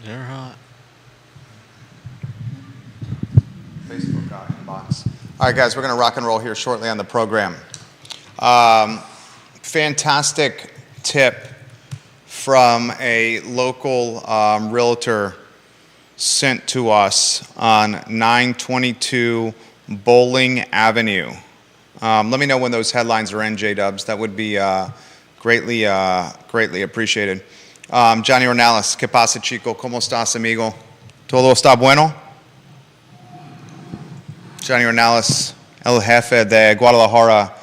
They're hot. Facebook inbox. All right, guys, we're going to rock and roll here shortly on the program. Fantastic tip from a local realtor sent to us on 922 Bowling Avenue. Let me know when those headlines are in, J-Dubs. That would be greatly appreciated. Johnny Ornelas, ¿qué pasa, chico? ¿Cómo estás, amigo? ¿Todo está bueno? Johnny Ornelas, el jefe de Guadalajara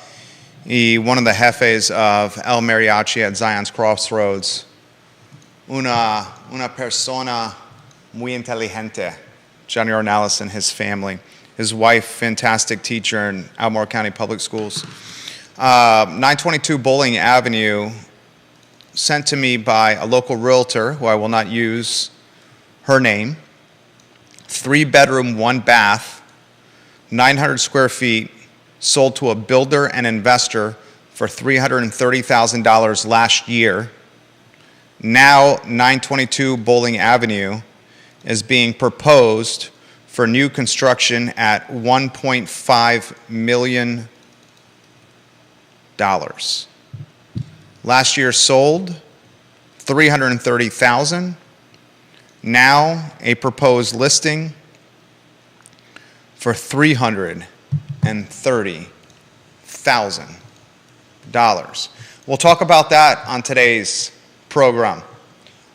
y one of the jefes of El Mariachi at Zion's Crossroads. Una persona muy inteligente, Johnny Ornelas and his family. His wife, fantastic teacher in Albemarle County Public Schools. 922 Bowling Avenue, sent to me by a local realtor, who I will not use her name. 3-bedroom, 1-bath, 900 square feet, sold to a builder and investor for $330,000 last year. Now 922 Bowling Avenue is being proposed for new construction at $1.5 million. Last year sold $330,000. Now a proposed listing for $330,000. We'll talk about that on today's program.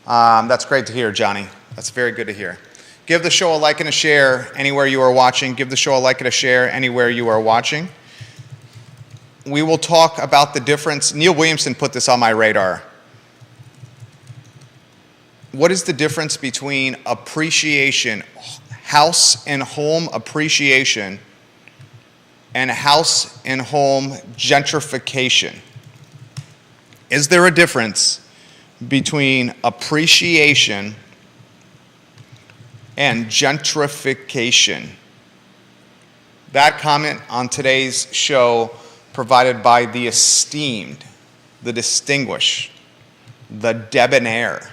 That's great to hear, Johnny. That's very good to hear. Give the show a like and a share anywhere you are watching. Give the show a like and a share anywhere you are watching. We will talk about the difference. Neil Williamson put this on my radar. What is the difference between appreciation, house and home appreciation, and house and home gentrification? Is there a difference between appreciation and gentrification? That comment on today's show provided by the esteemed, the distinguished, the debonair,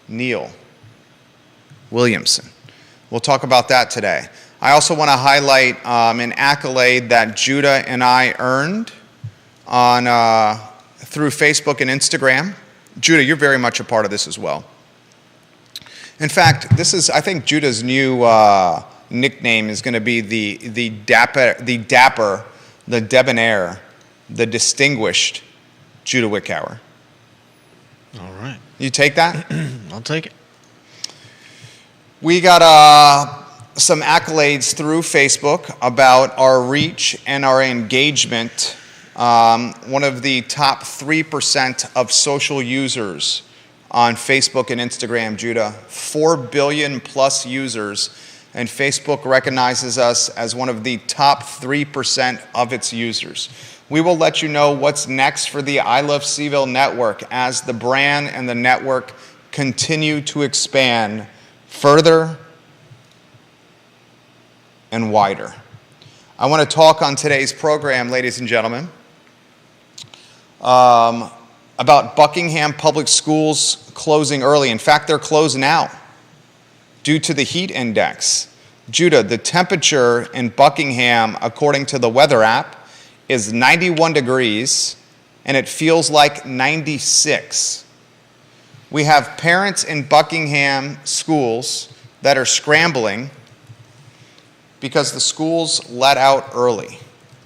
Neil Williamson. We'll talk about that today. I also want to highlight an accolade that Judah and I earned on through Facebook and Instagram. Judah, you're very much a part of this as well. In fact, this is, I think, Judah's new nickname is going to be the dapper, the debonair, the distinguished Judah Wickower. All right. You take that? I'll take it. We got some accolades through Facebook about our reach and our engagement. One of the top 3% of social users on Facebook and Instagram, Judah. 4 billion plus users, and Facebook recognizes us as one of the top 3% of its users. We will let you know what's next for the I Love CVille network as the brand and the network continue to expand further and wider. I want to talk on today's program, ladies and gentlemen, about Buckingham Public Schools closing early. In fact, they're closed now due to the heat index. Judah, the temperature in Buckingham, according to the weather app, is 91 degrees, and it feels like 96. We have parents in Buckingham schools that are scrambling because the schools let out early.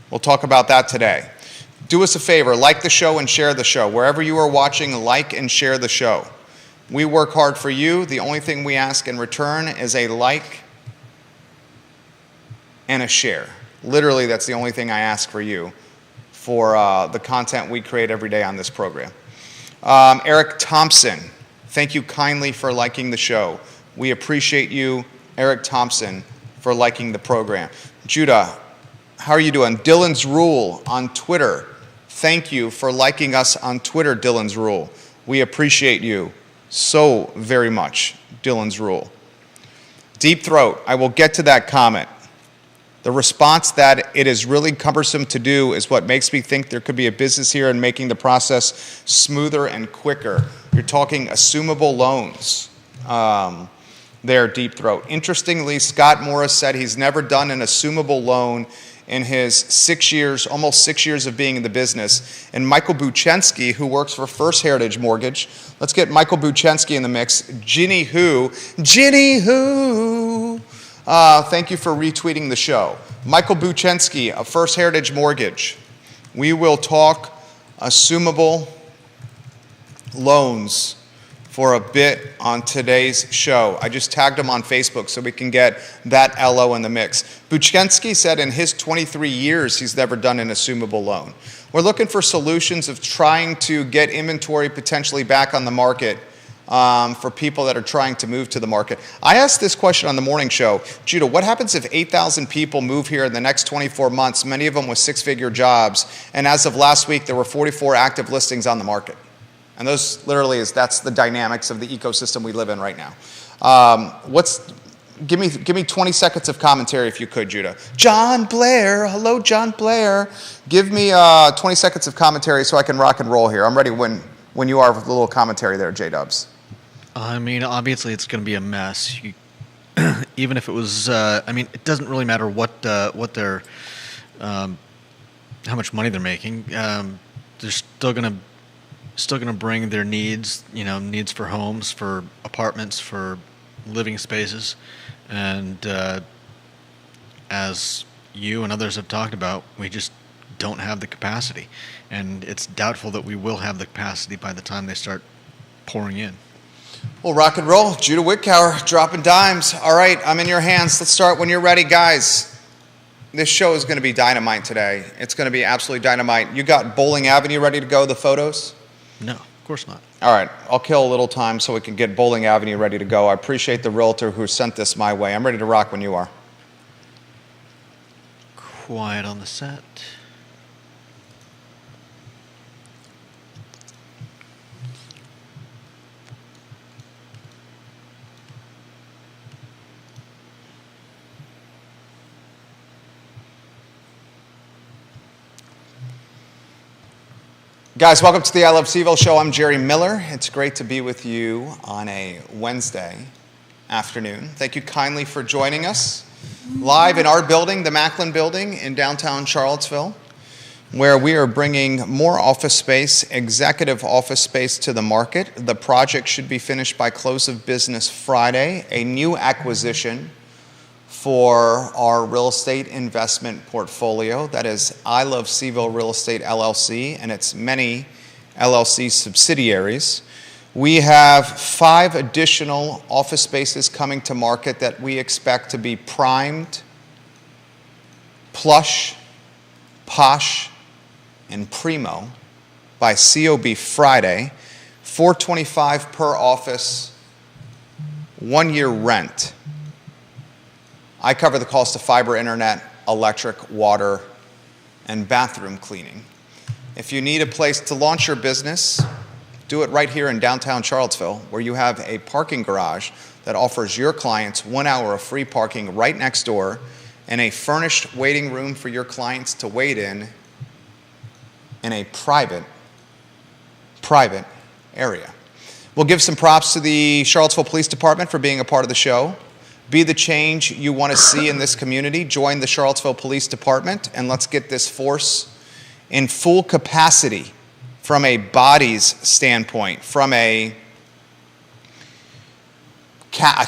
We'll talk about that today. Do us a favor, like the show and share the show. Wherever you are watching, like and share the show. We work hard for you. The only thing we ask in return is a like and a share. Literally, that's the only thing I ask for you for the content we create every day on this program. Eric Thompson, thank you kindly for liking the show. We appreciate you, Eric Thompson, for liking the program. Judah, how are you doing? Dylan's Rule on Twitter. Thank you for liking us on Twitter, Dylan's Rule. We appreciate you so very much, Dylan's Rule. Deep Throat, I will get to that comment. The response that it is really cumbersome to do is what makes me think there could be a business here in making the process smoother and quicker. You're talking assumable loans there, Deep Throat. Interestingly, Scott Morris said he's never done an assumable loan in his 6 years, almost 6 years of being in the business. And Michael Buchensky, who works for First Heritage Mortgage. Let's get Michael Buchensky in the mix. Ginny Who. Thank you for retweeting the show. Michael Buchensky of First Heritage Mortgage. We will talk assumable loans for a bit on today's show. I just tagged him on Facebook so we can get that LO in the mix. Buchensky said in his 23 years he's never done an assumable loan. We're looking for solutions of trying to get inventory potentially back on the market for people that are trying to move to the market. I asked this question on the morning show. Judah, what happens if 8,000 people move here in the next 24 months, many of them with six-figure jobs, and as of last week there were 44 active listings on the market? And those literally that's the dynamics of the ecosystem we live in right now. Give me 20 seconds of commentary if you could, Judah. John Blair, hello, John Blair. Give me 20 seconds of commentary so I can rock and roll here. I'm ready when you are with a little commentary there, J-Dubs. I mean, obviously it's going to be a mess. Even if it was, it doesn't really matter what they're, how much money they're making. They're still going to bring their needs, needs for homes, for apartments, for living spaces, and as you and others have talked about, we just don't have the capacity, and it's doubtful that we will have the capacity by the time they start pouring in. Well, rock and roll. Judah Wickower dropping dimes. All right, I'm in your hands. Let's start when you're ready, guys. This show is going to be dynamite today. It's going to be absolutely dynamite. You got Bowling Avenue ready to go, the photos? No, of course not. All right, I'll kill a little time so we can get Bowling Avenue ready to go. I appreciate the realtor who sent this my way. I'm ready to rock when you are. Quiet on the set. Guys, welcome to the I Love CVille show. I'm Jerry Miller. It's great to be with you on a Wednesday afternoon. Thank you kindly for joining us live in our building, the Macklin Building in downtown Charlottesville, where we are bringing more office space, executive office space to the market. The project should be finished by close of business Friday. A new acquisition for our real estate investment portfolio. That is I Love CVille Real Estate LLC and its many LLC subsidiaries. We have 5 additional office spaces coming to market that we expect to be primed, plush, posh, and primo by COB Friday. $425 per office, 1 year rent. I cover the cost of fiber internet, electric, water, and bathroom cleaning. If you need a place to launch your business, do it right here in downtown Charlottesville, where you have a parking garage that offers your clients 1 hour of free parking right next door and a furnished waiting room for your clients to wait in a private area. We'll give some props to the Charlottesville Police Department for being a part of the show. Be the change you want to see in this community. Join the Charlottesville Police Department, and let's get this force in full capacity from a bodies standpoint, from a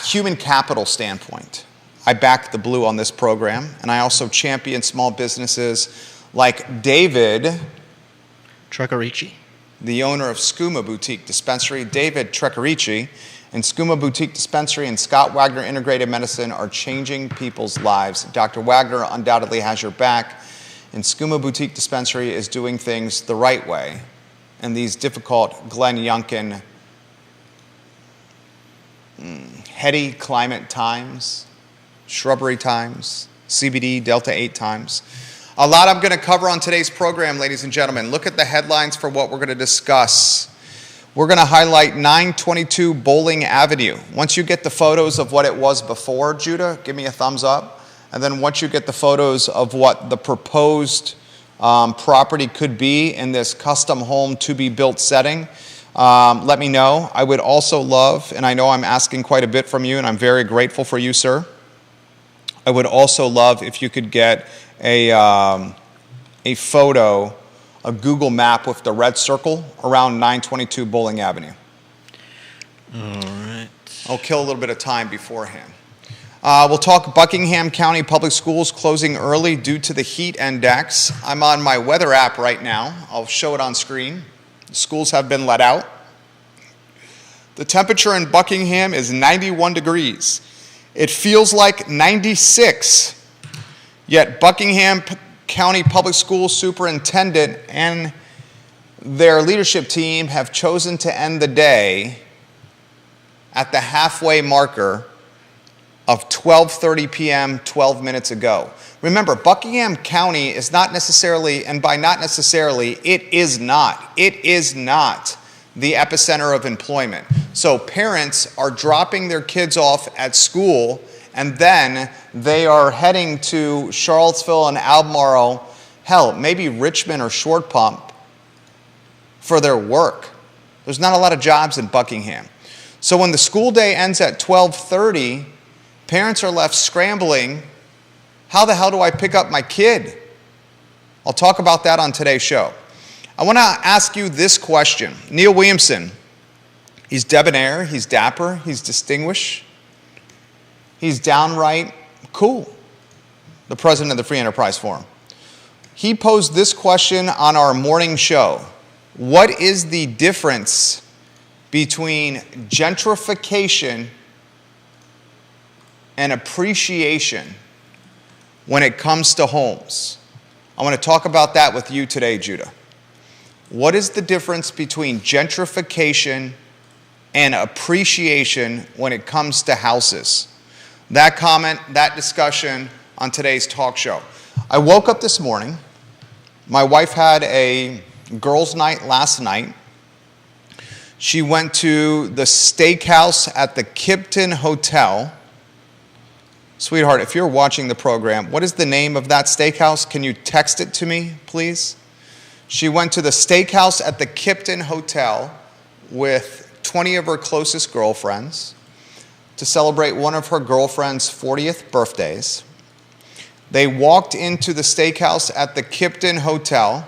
human capital standpoint. I back the blue on this program, and I also champion small businesses like David Trecarici, the owner of Skooma Boutique Dispensary. David Trecarici and Skooma Boutique Dispensary and Scott Wagner Integrated Medicine are changing people's lives. Dr. Wagner undoubtedly has your back, and Skooma Boutique Dispensary is doing things the right way in these difficult Glenn Youngkin heady climate times, shrubbery times, CBD, Delta 8 times. A lot I'm going to cover on today's program, ladies and gentlemen. Look at the headlines for what we're going to discuss. We're going to highlight 922 Bowling Avenue. Once you get the photos of what it was before, Judah, give me a thumbs up. And then once you get the photos of what the proposed property could be in this custom home to be built setting, let me know. I would also love, and I know I'm asking quite a bit from you, and I'm very grateful for you, sir. I would also love if you could get a photo, a Google map with the red circle around 922 Bowling Avenue. All right. I'll kill a little bit of time beforehand. We'll talk Buckingham County Public Schools closing early due to the heat index. I'm on my weather app right now. I'll show it on screen. The schools have been let out. The temperature in Buckingham is 91 degrees. It feels like 96. Yet Buckingham County Public Schools Superintendent and their leadership team have chosen to end the day at the halfway marker of 12:30 p.m. 12 minutes ago. Remember, Buckingham County is not necessarily, and by not necessarily, it is not the epicenter of employment. So parents are dropping their kids off at school, and then they are heading to Charlottesville and Albemarle, hell, maybe Richmond or Short Pump for their work. There's not a lot of jobs in Buckingham. So when the school day ends at 12:30, parents are left scrambling. How the hell do I pick up my kid? I'll talk about that on today's show. I want to ask you this question. Neil Williamson, he's debonair, he's dapper, he's distinguished, he's downright cool, the president of the Free Enterprise Forum. He posed this question on our morning show. What is the difference between gentrification and appreciation when it comes to homes? I want to talk about that with you today, Judah. What is the difference between gentrification and appreciation when it comes to houses? That comment, that discussion on today's talk show. I woke up this morning. My wife had a girls' night last night. She went to the steakhouse at the Kipton Hotel. Sweetheart, if you're watching the program, what is the name of that steakhouse? Can you text it to me, please? She went to the steakhouse at the Kipton Hotel with 20 of her closest girlfriends to celebrate one of her girlfriend's 40th birthdays. They walked into the steakhouse at the Kipton Hotel.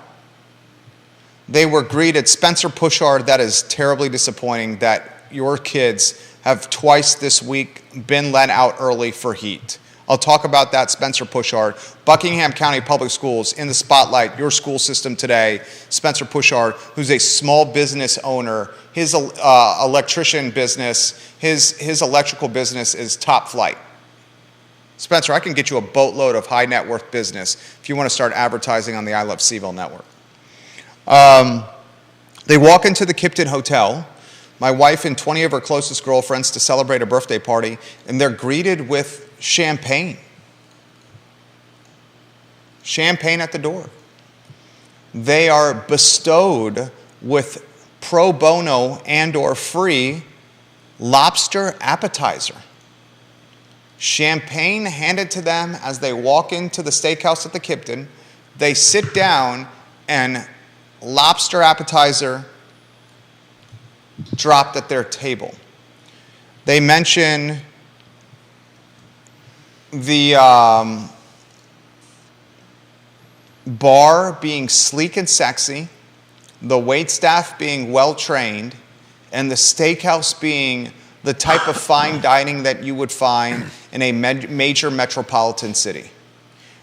They were greeted, Spencer Pushard, that is terribly disappointing that your kids have twice this week been let out early for heat. I'll talk about that, Spencer Pushard. Buckingham County Public Schools in the spotlight, your school system today. Spencer Pushard, who's a small business owner. His electrician business, his electrical business is top flight. Spencer, I can get you a boatload of high net worth business if you want to start advertising on the I Love Seville network. They walk into the Kipton Hotel, my wife and 20 of her closest girlfriends, to celebrate a birthday party, and they're greeted with champagne. Champagne at the door. They are bestowed with pro bono and or free lobster appetizer. Champagne handed to them as they walk into the steakhouse at the Kipton. They sit down and lobster appetizer dropped at their table. They mention the bar being sleek and sexy, the waitstaff being well trained, and the steakhouse being the type of fine dining that you would find in a major metropolitan city.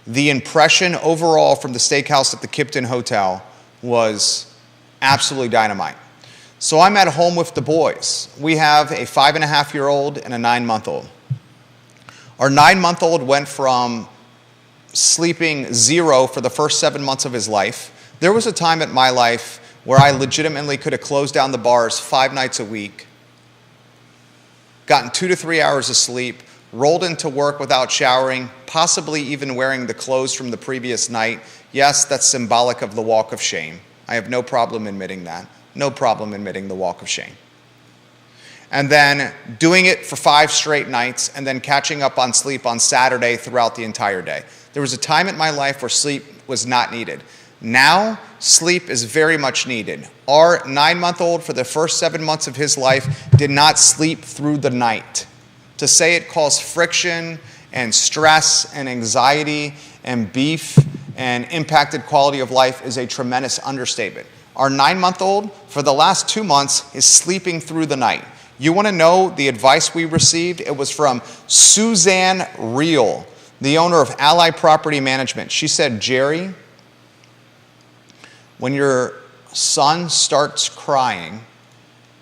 The impression overall from the steakhouse at the Kipton Hotel was absolutely dynamite. So I'm at home with the boys. We have a 5.5-year-old and a 9-month-old. Our 9-month-old went from sleeping 0 for the first 7 months of his life. There was a time in my life where I legitimately could have closed down the bars 5 nights a week, gotten 2 to 3 hours of sleep, rolled into work without showering, possibly even wearing the clothes from the previous night. Yes, that's symbolic of the walk of shame. I have no problem admitting that. No problem admitting the walk of shame. and then doing it for 5 straight nights, and then catching up on sleep on Saturday throughout the entire day. There was a time in my life where sleep was not needed. Now, sleep is very much needed. Our 9-month-old, for the first 7 months of his life, did not sleep through the night. To say it caused friction and stress and anxiety and beef and impacted quality of life is a tremendous understatement. Our 9-month-old, for the last 2 months, is sleeping through the night. You want to know the advice we received? It was from Suzanne Reel, the owner of Ally Property Management. She said, Jerry, when your son starts crying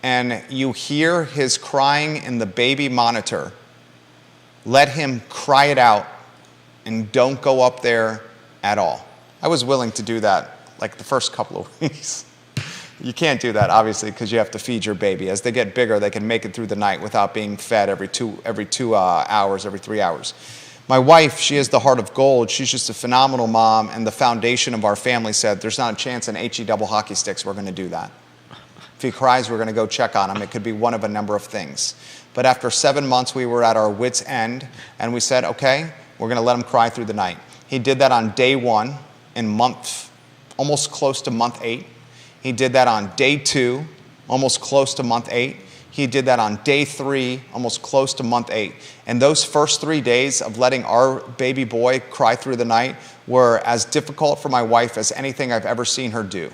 and you hear his crying in the baby monitor, let him cry it out and don't go up there at all. I was willing to do that like the first couple of weeks. You can't do that, obviously, because you have to feed your baby. As they get bigger, they can make it through the night without being fed every 2 hours, every 3 hours. My wife, she is the heart of gold. She's just a phenomenal mom, and the foundation of our family said, there's not a chance in HE double hockey sticks we're going to do that. If he cries, we're going to go check on him. It could be one of a number of things. But after 7 months, we were at our wits' end, and we said, okay, we're going to let him cry through the night. He did that on day 1 in almost close to month 8. He did that on day 2, almost close to month 8. He did that on day 3, almost close to month 8. And those first 3 days of letting our baby boy cry through the night were as difficult for my wife as anything I've ever seen her do.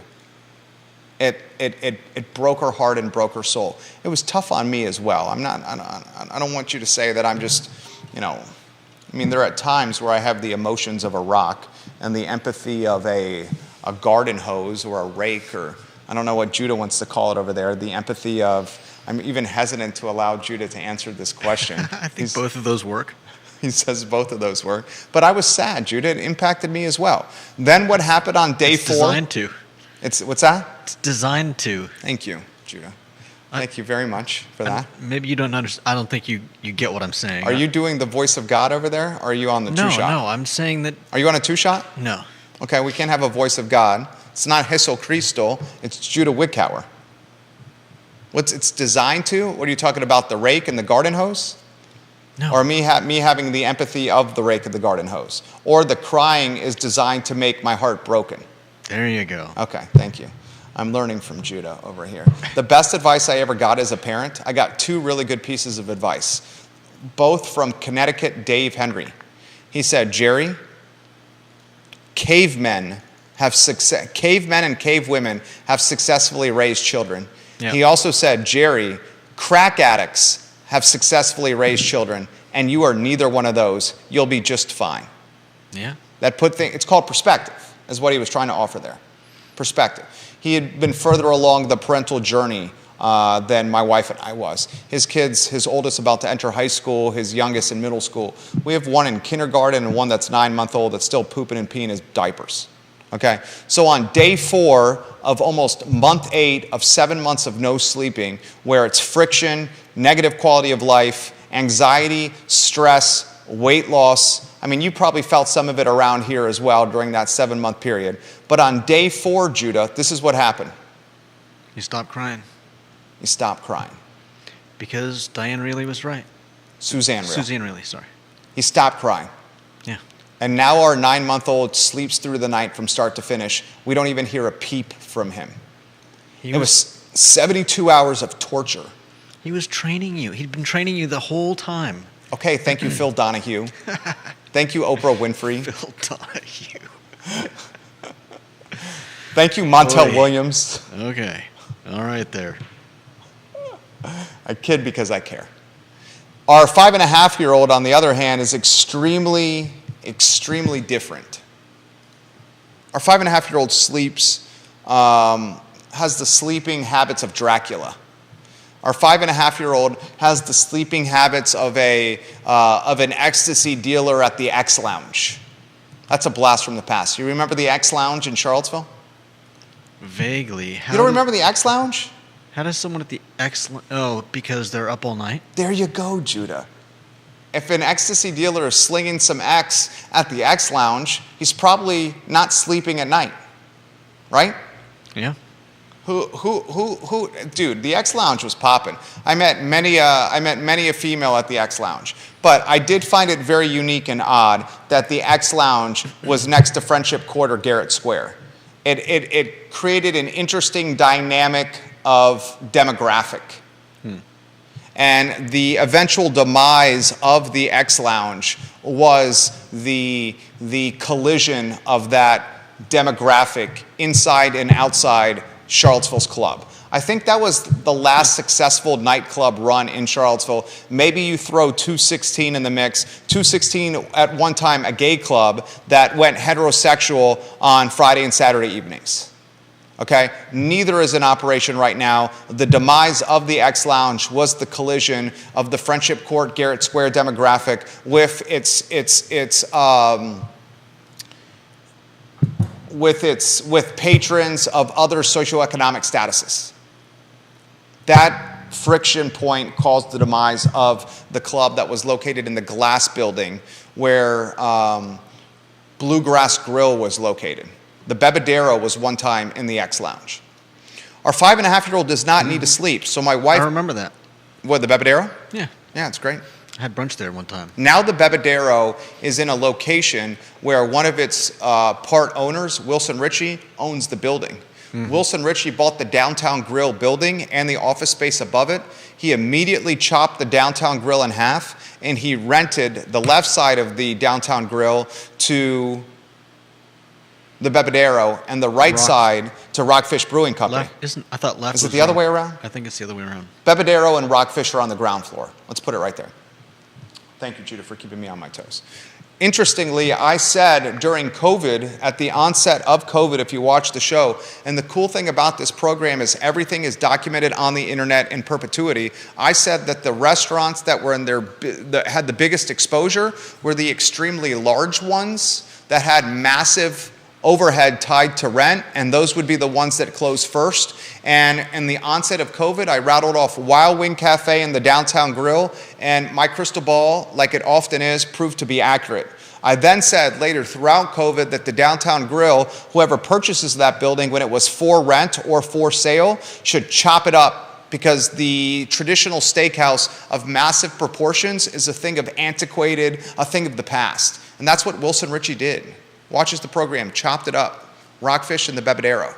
It broke her heart and broke her soul. It was tough on me as well. I don't want you to say that I'm just, there are times where I have the emotions of a rock and the empathy of a garden hose or a rake, or I don't know what Judah wants to call it over there, the empathy of, I'm even hesitant to allow Judah to answer this question. I think both of those work. He says both of those work. But I was sad, Judah. It impacted me as well. Then what happened on day 4? It's designed to. What's that? It's designed to. Thank you, Judah. Thank you very much for that. Maybe you don't understand. I don't think you get what I'm saying. Are you doing the voice of God over there, or are you on the 2-shot? No, I'm saying that. Are you on a 2-shot? No. Okay, we can't have a voice of God. It's not Hissel Christo, it's Judah Wickhauer. What's it's designed to? What are you talking about, the rake and the garden hose? No. Or me having the empathy of the rake and the garden hose? Or the crying is designed to make my heart broken? There you go. Okay, thank you. I'm learning from Judah over here. The best advice I ever got as a parent, I got 2 really good pieces of advice, both from Connecticut Dave Henry. He said, Jerry, cavemen and cavewomen have successfully raised children. Yeah. He also said, Jerry, crack addicts have successfully raised children, and you are neither one of those. You'll be just fine. Yeah. It's called perspective, is what he was trying to offer there. Perspective. He had been further along the parental journey than my wife and I was. His kids, his oldest about to enter high school, his youngest in middle school. We have one in kindergarten and one that's 9-month-old that's still pooping and peeing his diapers. Okay, so on day 4 of almost month 8 of 7 months of no sleeping, where it's friction, negative quality of life, anxiety, stress, weight loss. You probably felt some of it around here as well during that 7-month period. But on day 4, Judah, this is what happened. You stopped crying. You stopped crying. Because Diane Reilly was right. Suzanne Reilly, sorry. He stopped crying. Yeah. And now our 9-month-old sleeps through the night from start to finish. We don't even hear a peep from him. It was 72 hours of torture. He was training you. He'd been training you the whole time. Okay, thank you, Phil Donahue. Thank you, Oprah Winfrey. Phil Donahue. Thank you, Montel Williams. Okay. All right there. I kid because I care. Our 5.5-year-old, on the other hand, is extremely different. Our 5.5-year-old sleeps, has the sleeping habits of Dracula. Our 5.5-year-old has the sleeping habits of an ecstasy dealer at the X Lounge. That's a blast from the past. You remember the X Lounge in Charlottesville? Vaguely. You don't remember the X Lounge? How does someone at the X... Oh, because they're up all night? There you go, Judah. If an ecstasy dealer is slinging some X at the X Lounge, he's probably not sleeping at night. Right? Yeah. Dude, the X Lounge was popping. I met many a female at the X Lounge. But I did find it very unique and odd that the X Lounge was next to Friendship Court or Garrett Square. It created an interesting dynamic of demographic. And the eventual demise of the X Lounge was the collision of that demographic inside and outside Charlottesville's club. I think that was the last successful nightclub run in Charlottesville. Maybe you throw 216 in the mix. 216 at one time a gay club that went heterosexual on Friday and Saturday evenings. Okay? Neither is in operation right now. The demise of the X Lounge was the collision of the Friendship Court Garrett Square demographic with with patrons of other socioeconomic statuses. That friction point caused the demise of the club that was located in the glass building where Bluegrass Grill was located. The Bebedero was one time in the X Lounge. Our 5.5-year-old does not need to sleep, so my wife... I remember that. What, the Bebedero? Yeah. Yeah, it's great. I had brunch there one time. Now the Bebedero is in a location where one of its part owners, Wilson Ritchie, owns the building. Mm-hmm. Wilson Ritchie bought the Downtown Grill building and the office space above it. He immediately chopped the Downtown Grill in half, and he rented the left side of the Downtown Grill to the Bebedero and the right side to Rockfish Brewing Company. I thought left Is was it the other way around? I think it's the other way around. Bebedero and Rockfish are on the ground floor. Let's put it right there. Thank you, Judah, for keeping me on my toes. Interestingly, I said during COVID, at the onset of COVID, if you watch the show, and the cool thing about this program is everything is documented on the internet in perpetuity. I said that the restaurants that were that had the biggest exposure were the extremely large ones that had massive overhead tied to rent, and those would be the ones that closed first. And in the onset of COVID, I rattled off Wild Wing Cafe and the Downtown Grill, and my crystal ball, like it often is, proved to be accurate. I then said later throughout COVID that the Downtown Grill, whoever purchases that building when it was for rent or for sale, should chop it up, because the traditional steakhouse of massive proportions is a thing of antiquated, a thing of the past. And that's what Wilson Ritchie did. Watches the program, chopped it up. Rockfish and the Bebedero.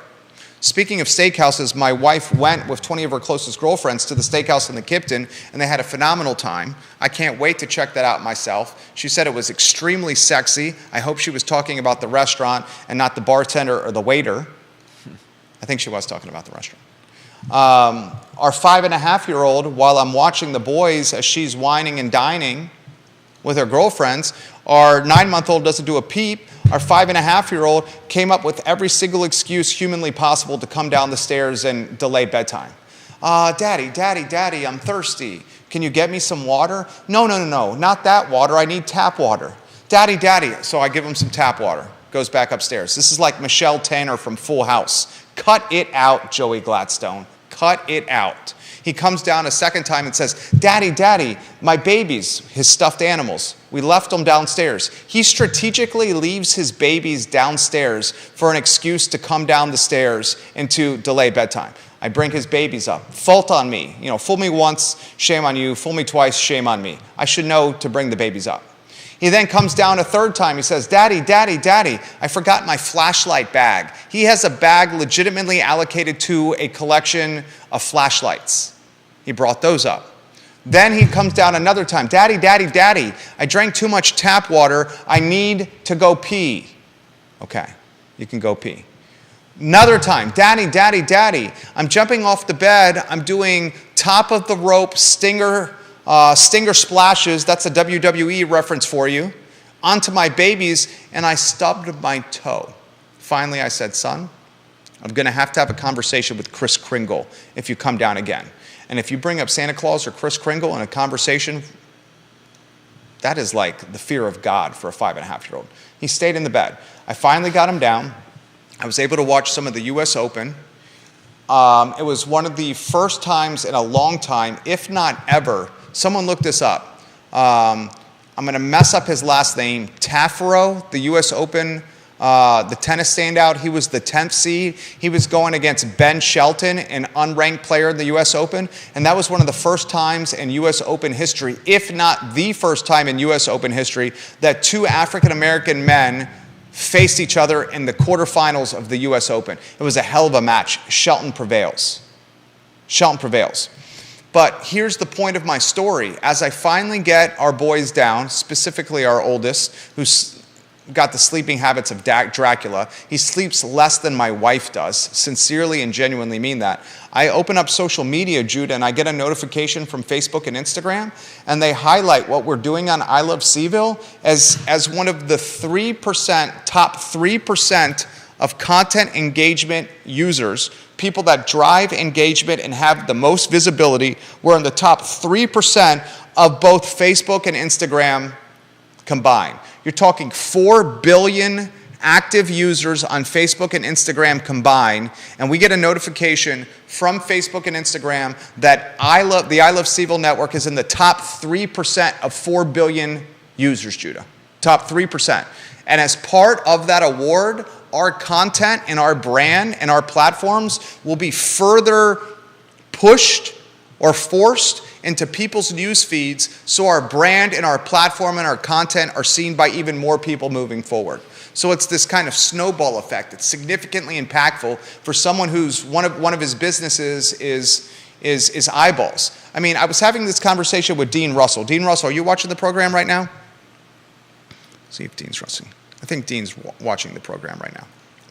Speaking of steakhouses, my wife went with 20 of her closest girlfriends to the steakhouse in the Kipton, and they had a phenomenal time. I can't wait to check that out myself. She said it was extremely sexy. I hope she was talking about the restaurant and not the bartender or the waiter. I think she was talking about the restaurant. Our 5.5-year-old, while I'm watching the boys as she's whining and dining with her girlfriends, our 9-month-old doesn't do a peep. Our 5.5-year-old came up with every single excuse humanly possible to come down the stairs and delay bedtime. Daddy, I'm thirsty. Can you get me some water? No, not that water. I need tap water. Daddy. So I give him some tap water. Goes back upstairs. This is like Michelle Tanner from Full House. Cut it out, Joey Gladstone. Cut it out. He comes down a second time and says, Daddy, my babies, his stuffed animals, we left them downstairs. He strategically leaves his babies downstairs for an excuse to come down the stairs and to delay bedtime. I bring his babies up. Fault on me. Fool me once, shame on you. Fool me twice, shame on me. I should know to bring the babies up. He then comes down a third time. He says, Daddy, I forgot my flashlight bag. He has a bag legitimately allocated to a collection of flashlights. He brought those up. Then he comes down another time. Daddy, I drank too much tap water. I need to go pee. Okay, you can go pee. Another time, Daddy, I'm jumping off the bed. I'm doing top of the rope stinger splashes. That's a WWE reference for you. Onto my babies, and I stubbed my toe. Finally, I said, son, I'm going to have a conversation with Kris Kringle if you come down again. And if you bring up Santa Claus or Kris Kringle in a conversation, that is like the fear of God for a 5.5-year-old. He stayed in the bed. I finally got him down. I was able to watch some of the U.S. Open. It was one of the first times in a long time, if not ever, someone look this up. I'm going to mess up his last name. Taffero, the U.S. Open the tennis standout. He was the 10th seed. He was going against Ben Shelton, an unranked player in the U.S. Open. And that was one of the first times in U.S. Open history, if not the first time in U.S. Open history, that two African-American men faced each other in the quarterfinals of the U.S. Open. It was a hell of a match. Shelton prevails. Shelton prevails. But here's the point of my story. As I finally get our boys down, specifically our oldest, who's got the sleeping habits of Dracula. He sleeps less than my wife does. Sincerely and genuinely mean that. I open up social media, Judah, and I get a notification from Facebook and Instagram, and they highlight what we're doing on I Love Seville as one of the top 3% of content engagement users, people that drive engagement and have the most visibility. We're in the top 3% of both Facebook and Instagram combined. You're talking 4 billion active users on Facebook and Instagram combined, and we get a notification from Facebook and Instagram that the I Love Seville network is in the top 3% of 4 billion users, Judah. Top 3%. And as part of that award, our content and our brand and our platforms will be further pushed or forced into people's news feeds so our brand and our platform and our content are seen by even more people moving forward. So it's this kind of snowball effect. It's significantly impactful for someone who's one of his businesses is eyeballs. I mean, I was having this conversation with Dean Russell. Dean Russell, are you watching the program right now? See if Dean's Russell. I think Dean's watching the program right now.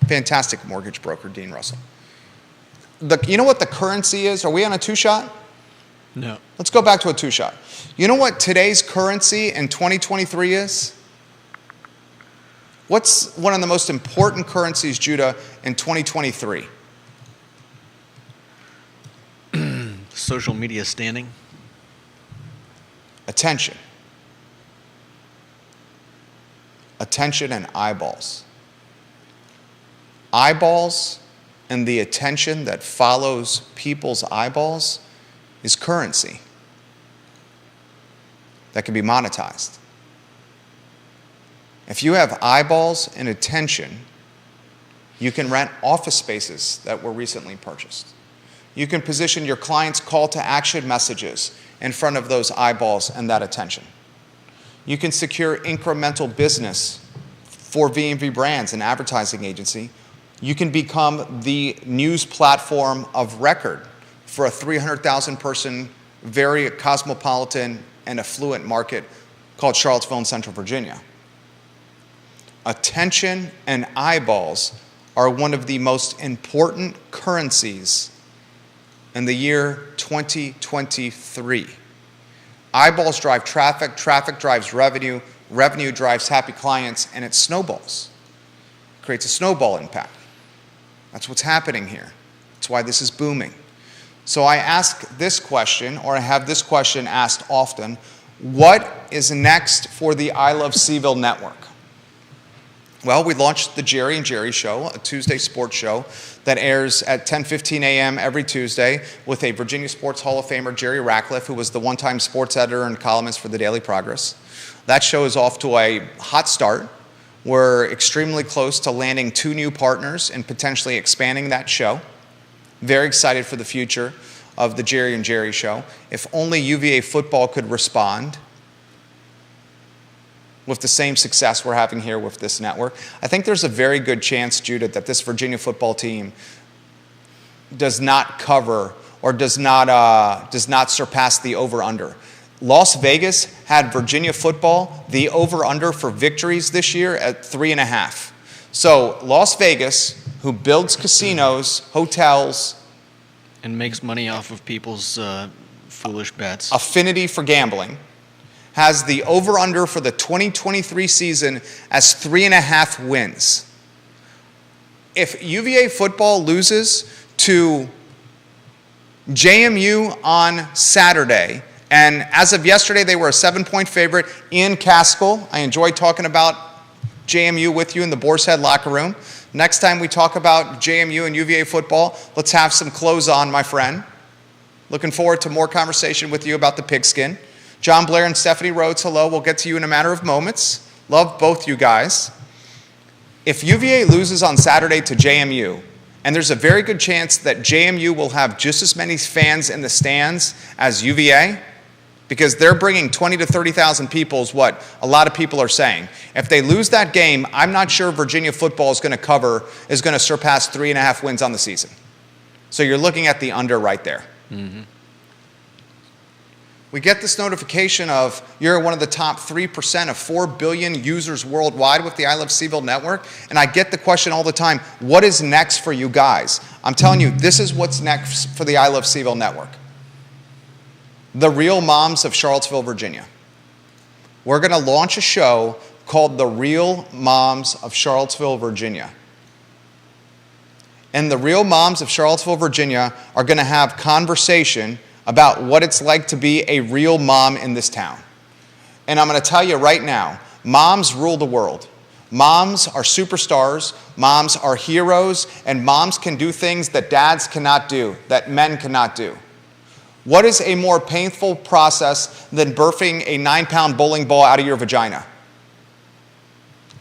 Fantastic mortgage broker, Dean Russell. You know what the currency is? Are we on a two-shot? No. Let's go back to a two-shot. You know what today's currency in 2023 is? What's one of the most important currencies, Judah, in 2023? Social media standing. Attention. Attention and eyeballs. Eyeballs and the attention that follows people's eyeballs is currency that can be monetized. If you have eyeballs and attention, you can rent office spaces that were recently purchased. You can position your clients' call to action messages in front of those eyeballs and that attention. You can secure incremental business for V&V Brands, an advertising agency. You can become the news platform of record for a 300,000 person, very cosmopolitan and affluent market called Charlottesville in Central Virginia. Attention and eyeballs are one of the most important currencies in the year 2023. Eyeballs drive traffic, traffic drives revenue, revenue drives happy clients, and it snowballs. It creates a snowball impact. That's what's happening here. That's why this is booming. So I ask this question, or I have this question asked often: what is next for the I Love Seville network? Well, we launched the Jerry and Jerry Show, a Tuesday sports show that airs at 10:15 a.m. every Tuesday with a Virginia Sports Hall of Famer, Jerry Ratcliffe, who was the one-time sports editor and columnist for the Daily Progress. That show is off to a hot start. We're extremely close to landing 2 new partners and potentially expanding that show. Very excited for the future of the Jerry and Jerry Show. If only UVA football could respond with the same success we're having here with this network. I think there's a very good chance, Judah, that this Virginia football team does not cover or does not surpass the over-under. Las Vegas had Virginia football, the over-under for victories this year at 3.5. So Las Vegas, who builds casinos, hotels, and makes money off of people's foolish bets. Affinity for gambling, has the over-under for the 2023 season as 3.5 wins. If UVA football loses to JMU on Saturday, and as of yesterday, they were a 7-point favorite. Ian Caskell, I enjoyed talking about JMU with you in the Boar's Head locker room. Next time we talk about JMU and UVA football, let's have some clothes on, my friend. Looking forward to more conversation with you about the pigskin. John Blair and Stephanie Rhodes, hello. We'll get to you in a matter of moments. Love both you guys. If UVA loses on Saturday to JMU, and there's a very good chance that JMU will have just as many fans in the stands as UVA, because they're bringing 20 to 30,000 people is what a lot of people are saying. If they lose that game, I'm not sure Virginia football is going to surpass 3.5 wins on the season. So you're looking at the under right there. Mm-hmm. We get this notification of you're one of the top 3% of 4 billion users worldwide with the I Love CVille network. And I get the question all the time, what is next for you guys? I'm telling you, this is what's next for the I Love CVille network. The Real Moms of Charlottesville, Virginia. We're going to launch a show called The Real Moms of Charlottesville, Virginia. And the Real Moms of Charlottesville, Virginia are going to have conversation about what it's like to be a real mom in this town. And I'm going to tell you right now, moms rule the world. Moms are superstars, moms are heroes, and moms can do things that dads cannot do, that men cannot do. What is a more painful process than birthing a 9-pound bowling ball out of your vagina?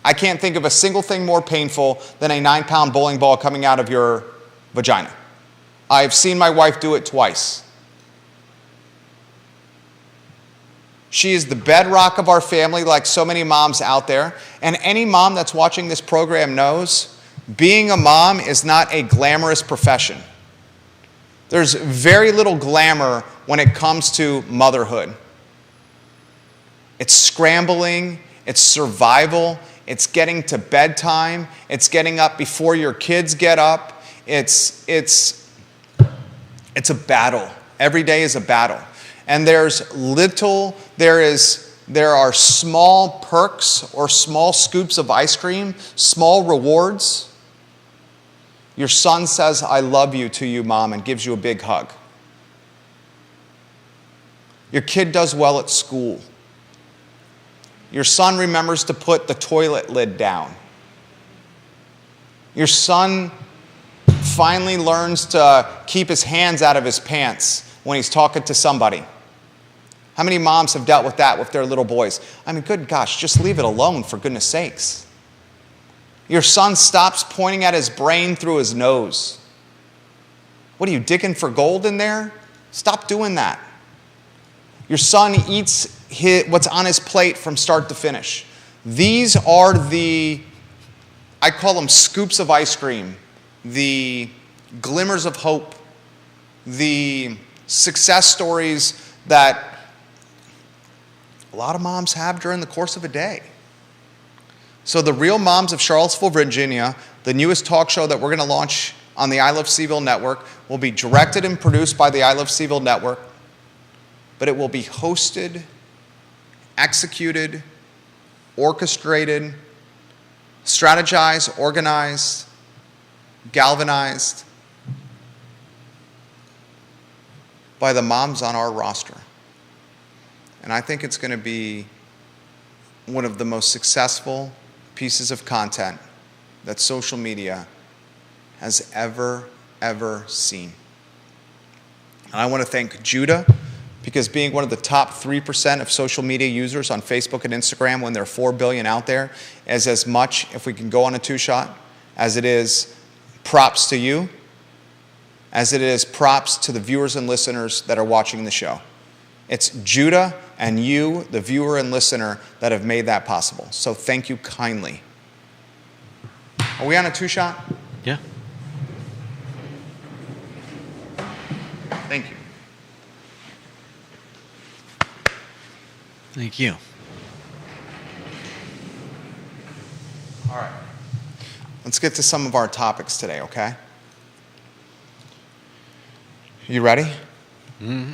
I can't think of a single thing more painful than a 9-pound bowling ball coming out of your vagina. I've seen my wife do it twice. She is the bedrock of our family, like so many moms out there. And any mom that's watching this program knows being a mom is not a glamorous profession. There's very little glamour when it comes to motherhood. It's scrambling, it's survival, it's getting to bedtime, it's getting up before your kids get up. It's a battle. Every day is a battle. And there are small perks or small scoops of ice cream, small rewards. Your son says, "I love you" to you, mom, and gives you a big hug. Your kid does well at school. Your son remembers to put the toilet lid down. Your son finally learns to keep his hands out of his pants when he's talking to somebody. How many moms have dealt with that with their little boys? I mean, good gosh, just leave it alone, for goodness sakes. Your son stops pointing at his brain through his nose. What are you, digging for gold in there? Stop doing that. Your son eats what's on his plate from start to finish. These are I call them scoops of ice cream, the glimmers of hope, the success stories that a lot of moms have during the course of a day. So the Real Moms of Charlottesville, Virginia, the newest talk show that we're going to launch on the I Love CVille network, will be directed and produced by the I Love CVille network, but it will be hosted, executed, orchestrated, strategized, organized, galvanized by the moms on our roster. And I think it's going to be one of the most successful pieces of content that social media has ever seen. And I want to thank Judah, because being one of the top 3% of social media users on Facebook and Instagram when there are 4 billion out there is as much, if we can go on a two-shot, as it is props to you, as it is props to the viewers and listeners that are watching the show. It's Judah and you, the viewer and listener, that have made that possible. So thank you kindly. Are we on a two-shot? Yeah. Thank you. Thank you. All right. Let's get to some of our topics today, okay? You ready? Mm-hmm.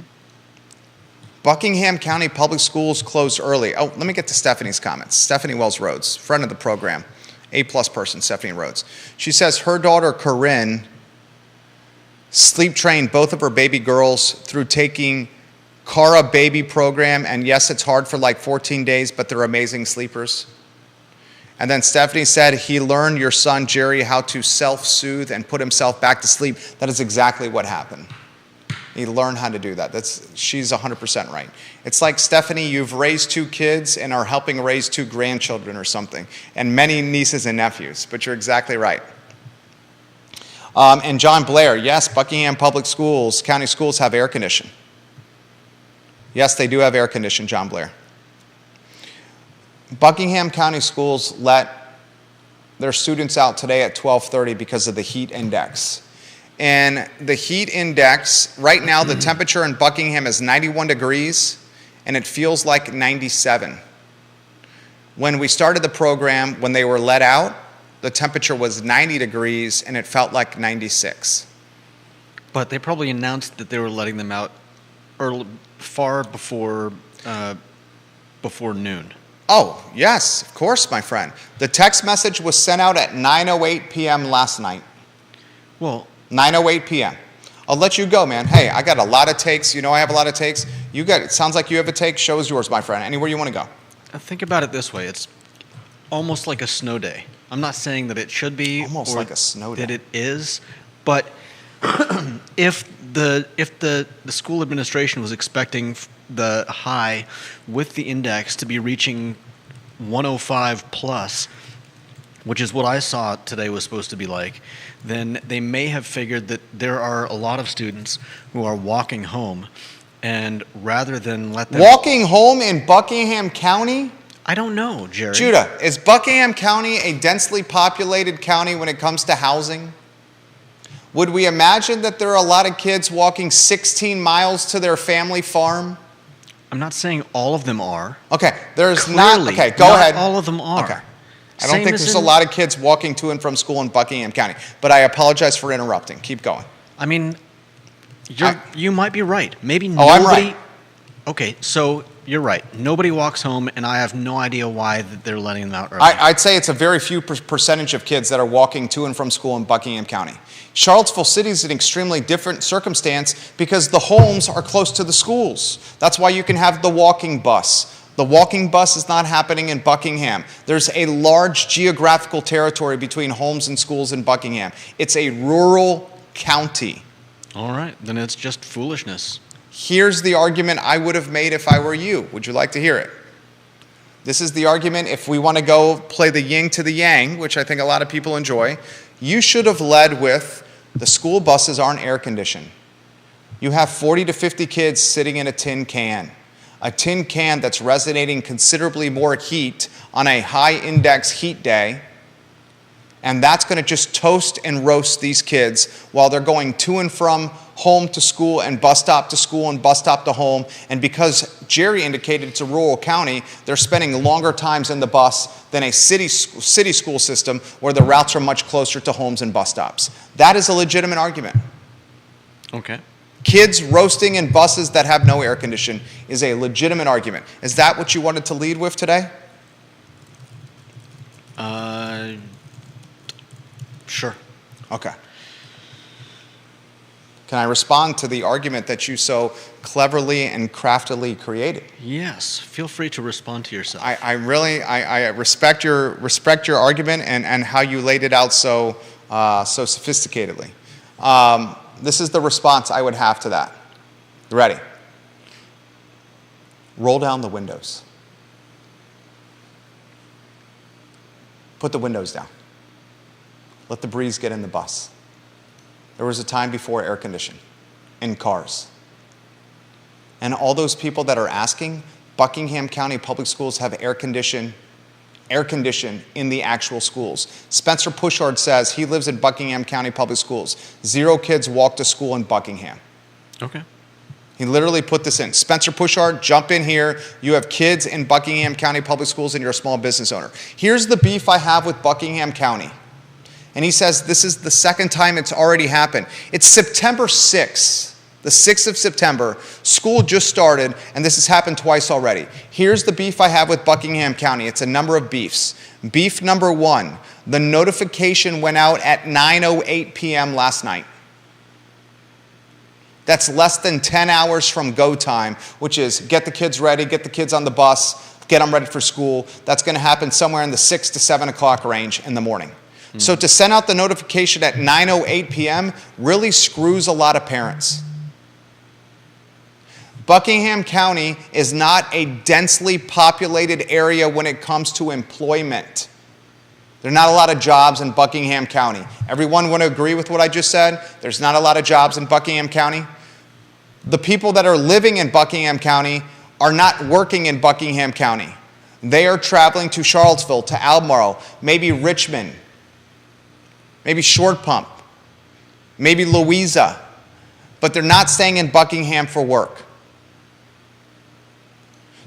Buckingham County Public Schools closed early. Oh, let me get to Stephanie's comments. Stephanie Wells Rhodes, friend of the program, A-plus person, Stephanie Rhodes. She says her daughter, Corinne, sleep trained both of her baby girls through taking Cara Baby program, and yes, it's hard for like 14 days, but they're amazing sleepers. And then Stephanie said he learned your son, Jerry, how to self-soothe and put himself back to sleep. That is exactly what happened. You learn how to do that. She's 100% right. It's like, Stephanie, you've raised 2 kids and are helping raise 2 grandchildren or something, and many nieces and nephews, but you're exactly right. And John Blair, yes, Buckingham Public Schools, county schools have air conditioning. Yes, they do have air conditioning, John Blair. Buckingham County Schools let their students out today at 12:30 because of the heat index. And the heat index, right now the temperature in Buckingham is 91 degrees and it feels like 97. When we started the program, when they were let out, the temperature was 90 degrees and it felt like 96. But they probably announced that they were letting them out far before noon. Oh, yes, of course, my friend. The text message was sent out at 9:08 p.m. last night. Well, 9:08 p.m. I'll let you go, man. Hey, I got a lot of takes. You know I have a lot of takes. It sounds like you have a take. Show is yours, my friend. Anywhere you want to go. think about it this way. It's almost like a snow day. I'm not saying that it should be Almost or like a snow day. that it is, but if the school administration was expecting the high with the index to be reaching 105 plus, which is what I saw today was supposed to be like, then they may have figured that there are a lot of students who are walking home, and rather than let them... Walking home in Buckingham County? I don't know, Jerry. Judah, is Buckingham County a densely populated county when it comes to housing? Would we imagine that there are a lot of kids walking 16 miles to their family farm? I'm not saying all of them are. Okay, there's Clearly, not... Okay, go not ahead. all of them are. Okay. I don't Same think as there's a lot of kids walking to and from school in Buckingham County, but I apologize for interrupting. Keep going. I mean, you might be right. Maybe Oh, nobody... I'm right. Okay, so you're right. Nobody walks home, and I have no idea why that they're letting them out early. I'd say it's a very few percentage of kids that are walking to and from school in Buckingham County. Charlottesville City is an extremely different circumstance because the homes are close to the schools. That's why you can have the walking bus. The walking bus is not happening in Buckingham. There's a large geographical territory between homes and schools in Buckingham. It's a rural county. All right, then it's just foolishness. Here's the argument I would have made if I were you. Would you like to hear it? This is the argument if we want to go play the yin to the yang, which I think a lot of people enjoy. You should have led with the school buses aren't air conditioned. You have 40 to 50 kids sitting in a tin can that's resonating considerably more heat on a high index heat day. And that's going to just toast and roast these kids while they're going to and from home to school and bus stop to school and bus stop to home. And because Jerry indicated it's a rural county, they're spending longer times in the bus than a city school system where the routes are much closer to homes and bus stops. That is a legitimate argument. Okay. Kids roasting in buses that have no air conditioning is a legitimate argument. Is that what you wanted to lead with today? Sure. Okay. Can I respond to the argument that you so cleverly and craftily created? Yes. Feel free to respond to yourself. I really respect your argument and how you laid it out so sophisticatedly. This is the response I would have to that. You ready? Roll down the windows. Put the windows down. Let the breeze get in the bus. There was a time before air conditioning in cars. And all those people that are asking, Buckingham County Public Schools have air condition in the actual schools. Spencer Pushard says he lives in Buckingham County Public Schools. 0 kids walk to school in Buckingham. Okay. He literally put this in. Spencer Pushard, jump in here. You have kids in Buckingham County Public Schools and you're a small business owner. Here's the beef I have with Buckingham County. And he says this is the second time it's already happened. It's September 6th, the 6th of September. School just started, and this has happened twice already. Here's the beef I have with Buckingham County. It's a number of beefs. Beef number 1, the notification went out at 9:08 p.m. last night. That's less than 10 hours from go time, which is get the kids ready, get the kids on the bus, get them ready for school. That's going to happen somewhere in the 6 to 7 o'clock range in the morning. So to send out the notification at 9:08 p.m. really screws a lot of parents. Buckingham County is not a densely populated area when it comes to employment. There are not a lot of jobs in Buckingham County. Everyone want to agree with what I just said? There's not a lot of jobs in Buckingham County. The people that are living in Buckingham County are not working in Buckingham County. They are traveling to Charlottesville, to Albemarle, maybe Richmond, maybe Short Pump, maybe Louisa, but they're not staying in Buckingham for work.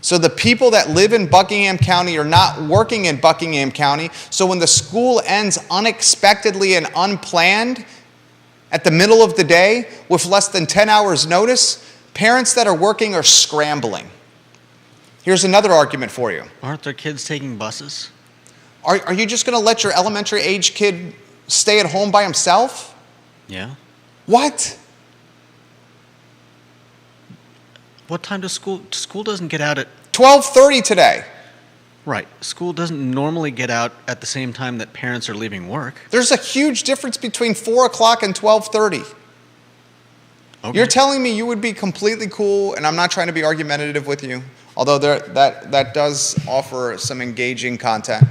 So the people that live in Buckingham County are not working in Buckingham County. So when the school ends unexpectedly and unplanned at the middle of the day with less than 10 hours notice, parents that are working are scrambling. Here's another argument for you. Aren't there kids taking buses? Are you just going to let your elementary age kid stay at home by himself? Yeah. What? What time does school doesn't get out at... 12:30 today. Right. School doesn't normally get out at the same time that parents are leaving work. There's a huge difference between 4 o'clock and 12:30. Okay. You're telling me you would be completely cool, and I'm not trying to be argumentative with you, although that does offer some engaging content.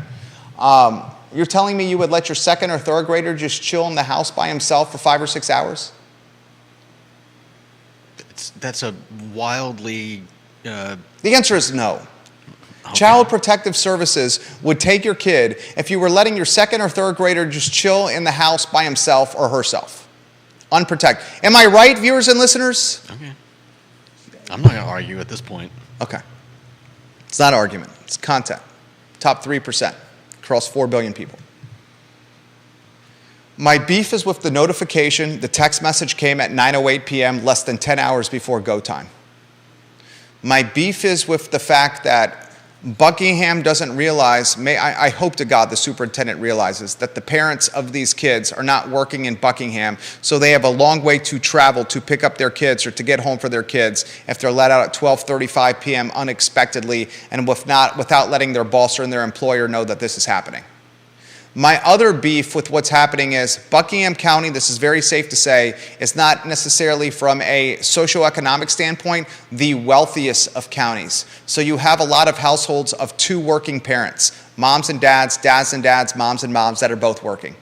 You're telling me you would let your second or third grader just chill in the house by himself for 5 or 6 hours? That's a wildly... The answer is no. Okay. Child Protective Services would take your kid if you were letting your second or third grader just chill in the house by himself or herself, unprotected. Am I right, viewers and listeners? Okay. I'm not going to argue at this point. Okay. It's not argument. It's content. Top 3% across 4 billion people. My beef is with the notification. The text message came at 9:08 p.m., less than 10 hours before go time. My beef is with the fact that Buckingham doesn't realize, I hope to God the superintendent realizes, that the parents of these kids are not working in Buckingham, so they have a long way to travel to pick up their kids or to get home for their kids if they're let out at 12:35 p.m. unexpectedly and without letting their boss or their employer know that this is happening. My other beef with what's happening is Buckingham County, this is very safe to say, is not necessarily from a socioeconomic standpoint the wealthiest of counties. So you have a lot of households of 2 working parents, moms and dads, dads and dads, moms and moms that are both working.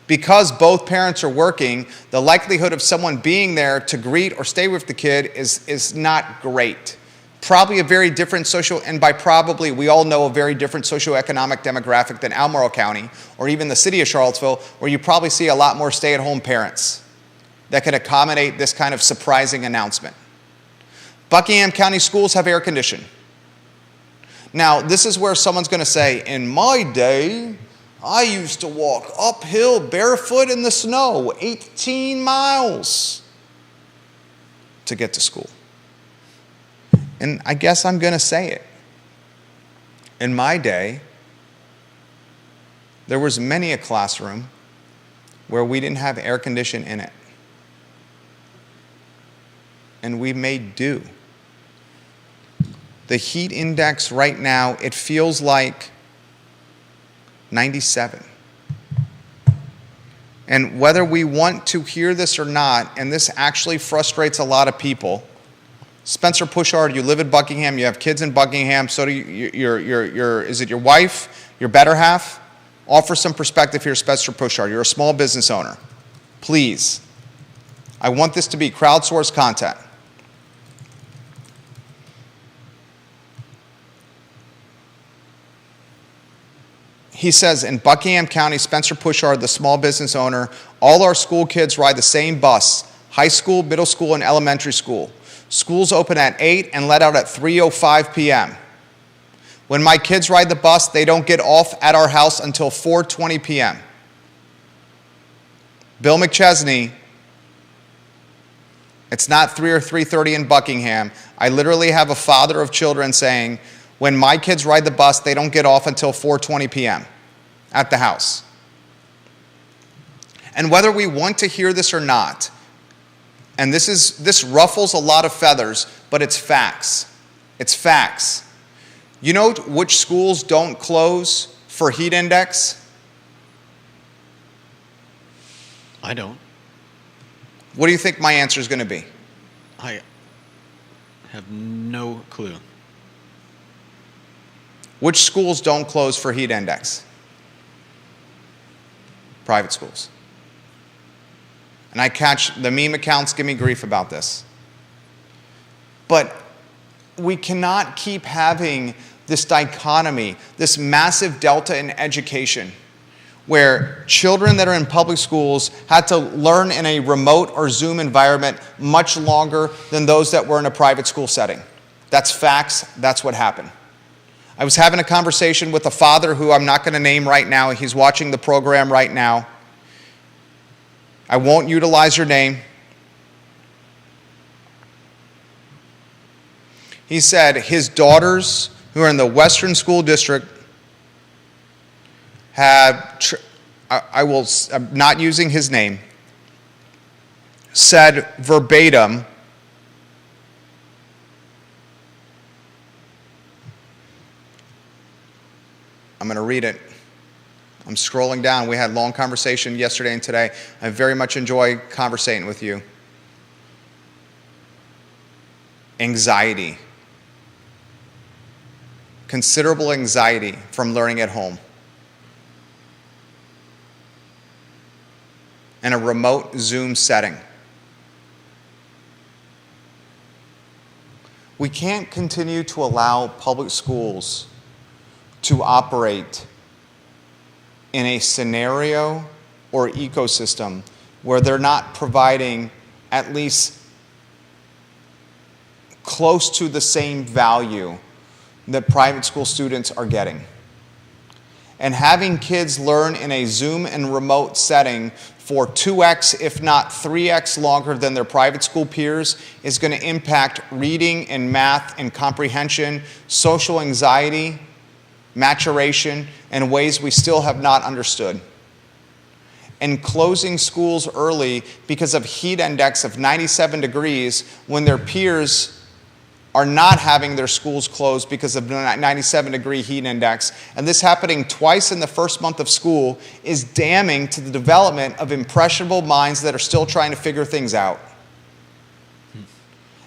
Because both parents are working, the likelihood of someone being there to greet or stay with the kid is not great. Probably a very different and by probably, we all know a very different socioeconomic demographic than Albemarle County or even the city of Charlottesville, where you probably see a lot more stay-at-home parents that can accommodate this kind of surprising announcement. Buckingham County schools have air conditioning. Now, this is where someone's going to say, in my day, I used to walk uphill barefoot in the snow 18 miles to get to school. And I guess I'm going to say it. In my day, there was many a classroom where we didn't have air conditioning in it. And we made do. The heat index right now, it feels like 97. And whether we want to hear this or not, and this actually frustrates a lot of people, Spencer Pushard, you live in Buckingham, you have kids in Buckingham, so do is it your wife, your better half? Offer some perspective here, Spencer Pushard. You're a small business owner. Please. I want this to be crowdsourced content. He says, in Buckingham County, Spencer Pushard, the small business owner, all our school kids ride the same bus, high school, middle school, and elementary school. Schools open at 8 and let out at 3:05 p.m. When my kids ride the bus, they don't get off at our house until 4:20 p.m. Bill McChesney, it's not 3 or 3:30 in Buckingham. I literally have a father of children saying, when my kids ride the bus, they don't get off until 4:20 p.m. at the house. And whether we want to hear this or not, and this ruffles a lot of feathers, but it's facts. It's facts. You know which schools don't close for heat index? I don't. What do you think my answer is going to be? I have no clue. Which schools don't close for heat index? Private schools. And I catch the meme accounts give me grief about this. But we cannot keep having this dichotomy, this massive delta in education, where children that are in public schools had to learn in a remote or Zoom environment much longer than those that were in a private school setting. That's facts. That's what happened. I was having a conversation with a father who I'm not going to name right now. He's watching the program right now. I won't utilize your name. He said his daughters, who are in the Western School District, have, I'm not using his name, said verbatim, I'm going to read it. I'm scrolling down. We had a long conversation yesterday and today. I very much enjoy conversating with you. Anxiety. Considerable anxiety from learning at home. In a remote Zoom setting. We can't continue to allow public schools to operate in a scenario or ecosystem where they're not providing at least close to the same value that private school students are getting. And having kids learn in a Zoom and remote setting for 2x, if not 3x longer than their private school peers is going to impact reading and math and comprehension, social anxiety, maturation, in ways we still have not understood. And closing schools early because of heat index of 97 degrees when their peers are not having their schools closed because of 97-degree heat index, and this happening twice in the first month of school, is damning to the development of impressionable minds that are still trying to figure things out.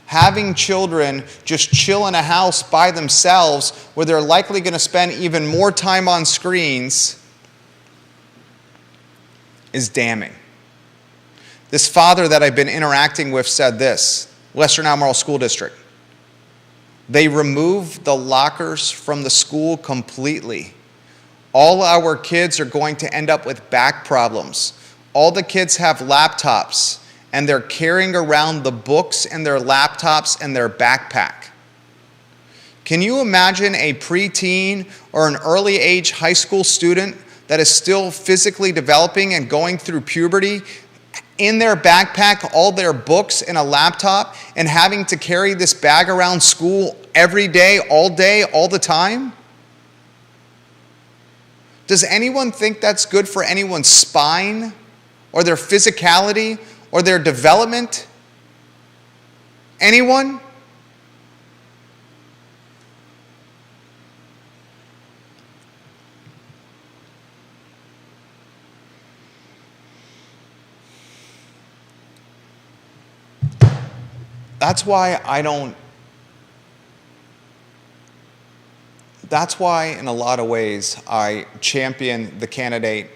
Having children just chill in a house by themselves where they're likely going to spend even more time on screens is damning. This father that I've been interacting with said this, Western Albemarle School District. They removed the lockers from the school completely. All our kids are going to end up with back problems. All the kids have laptops, and they're carrying around the books and their laptops and their backpack. Can you imagine a preteen or an early age high school student that is still physically developing and going through puberty, in their backpack all their books and a laptop, and having to carry this bag around school every day, all the time? Does anyone think that's good for anyone's spine or their physicality or their development? Anyone? That's why in a lot of ways I champion the candidate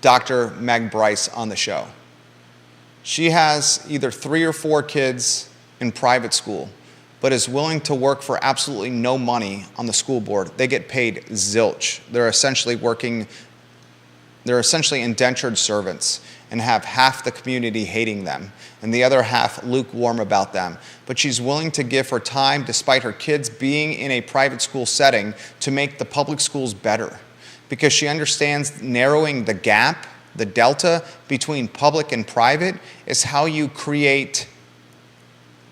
Dr. Meg Bryce on the show. She has either 3 or 4 kids in private school, but is willing to work for absolutely no money on the school board. They get paid zilch. They're essentially indentured servants and have half the community hating them and the other half lukewarm about them. But she's willing to give her time, despite her kids being in a private school setting, to make the public schools better, because she understands narrowing the gap, the delta between public and private, is how you create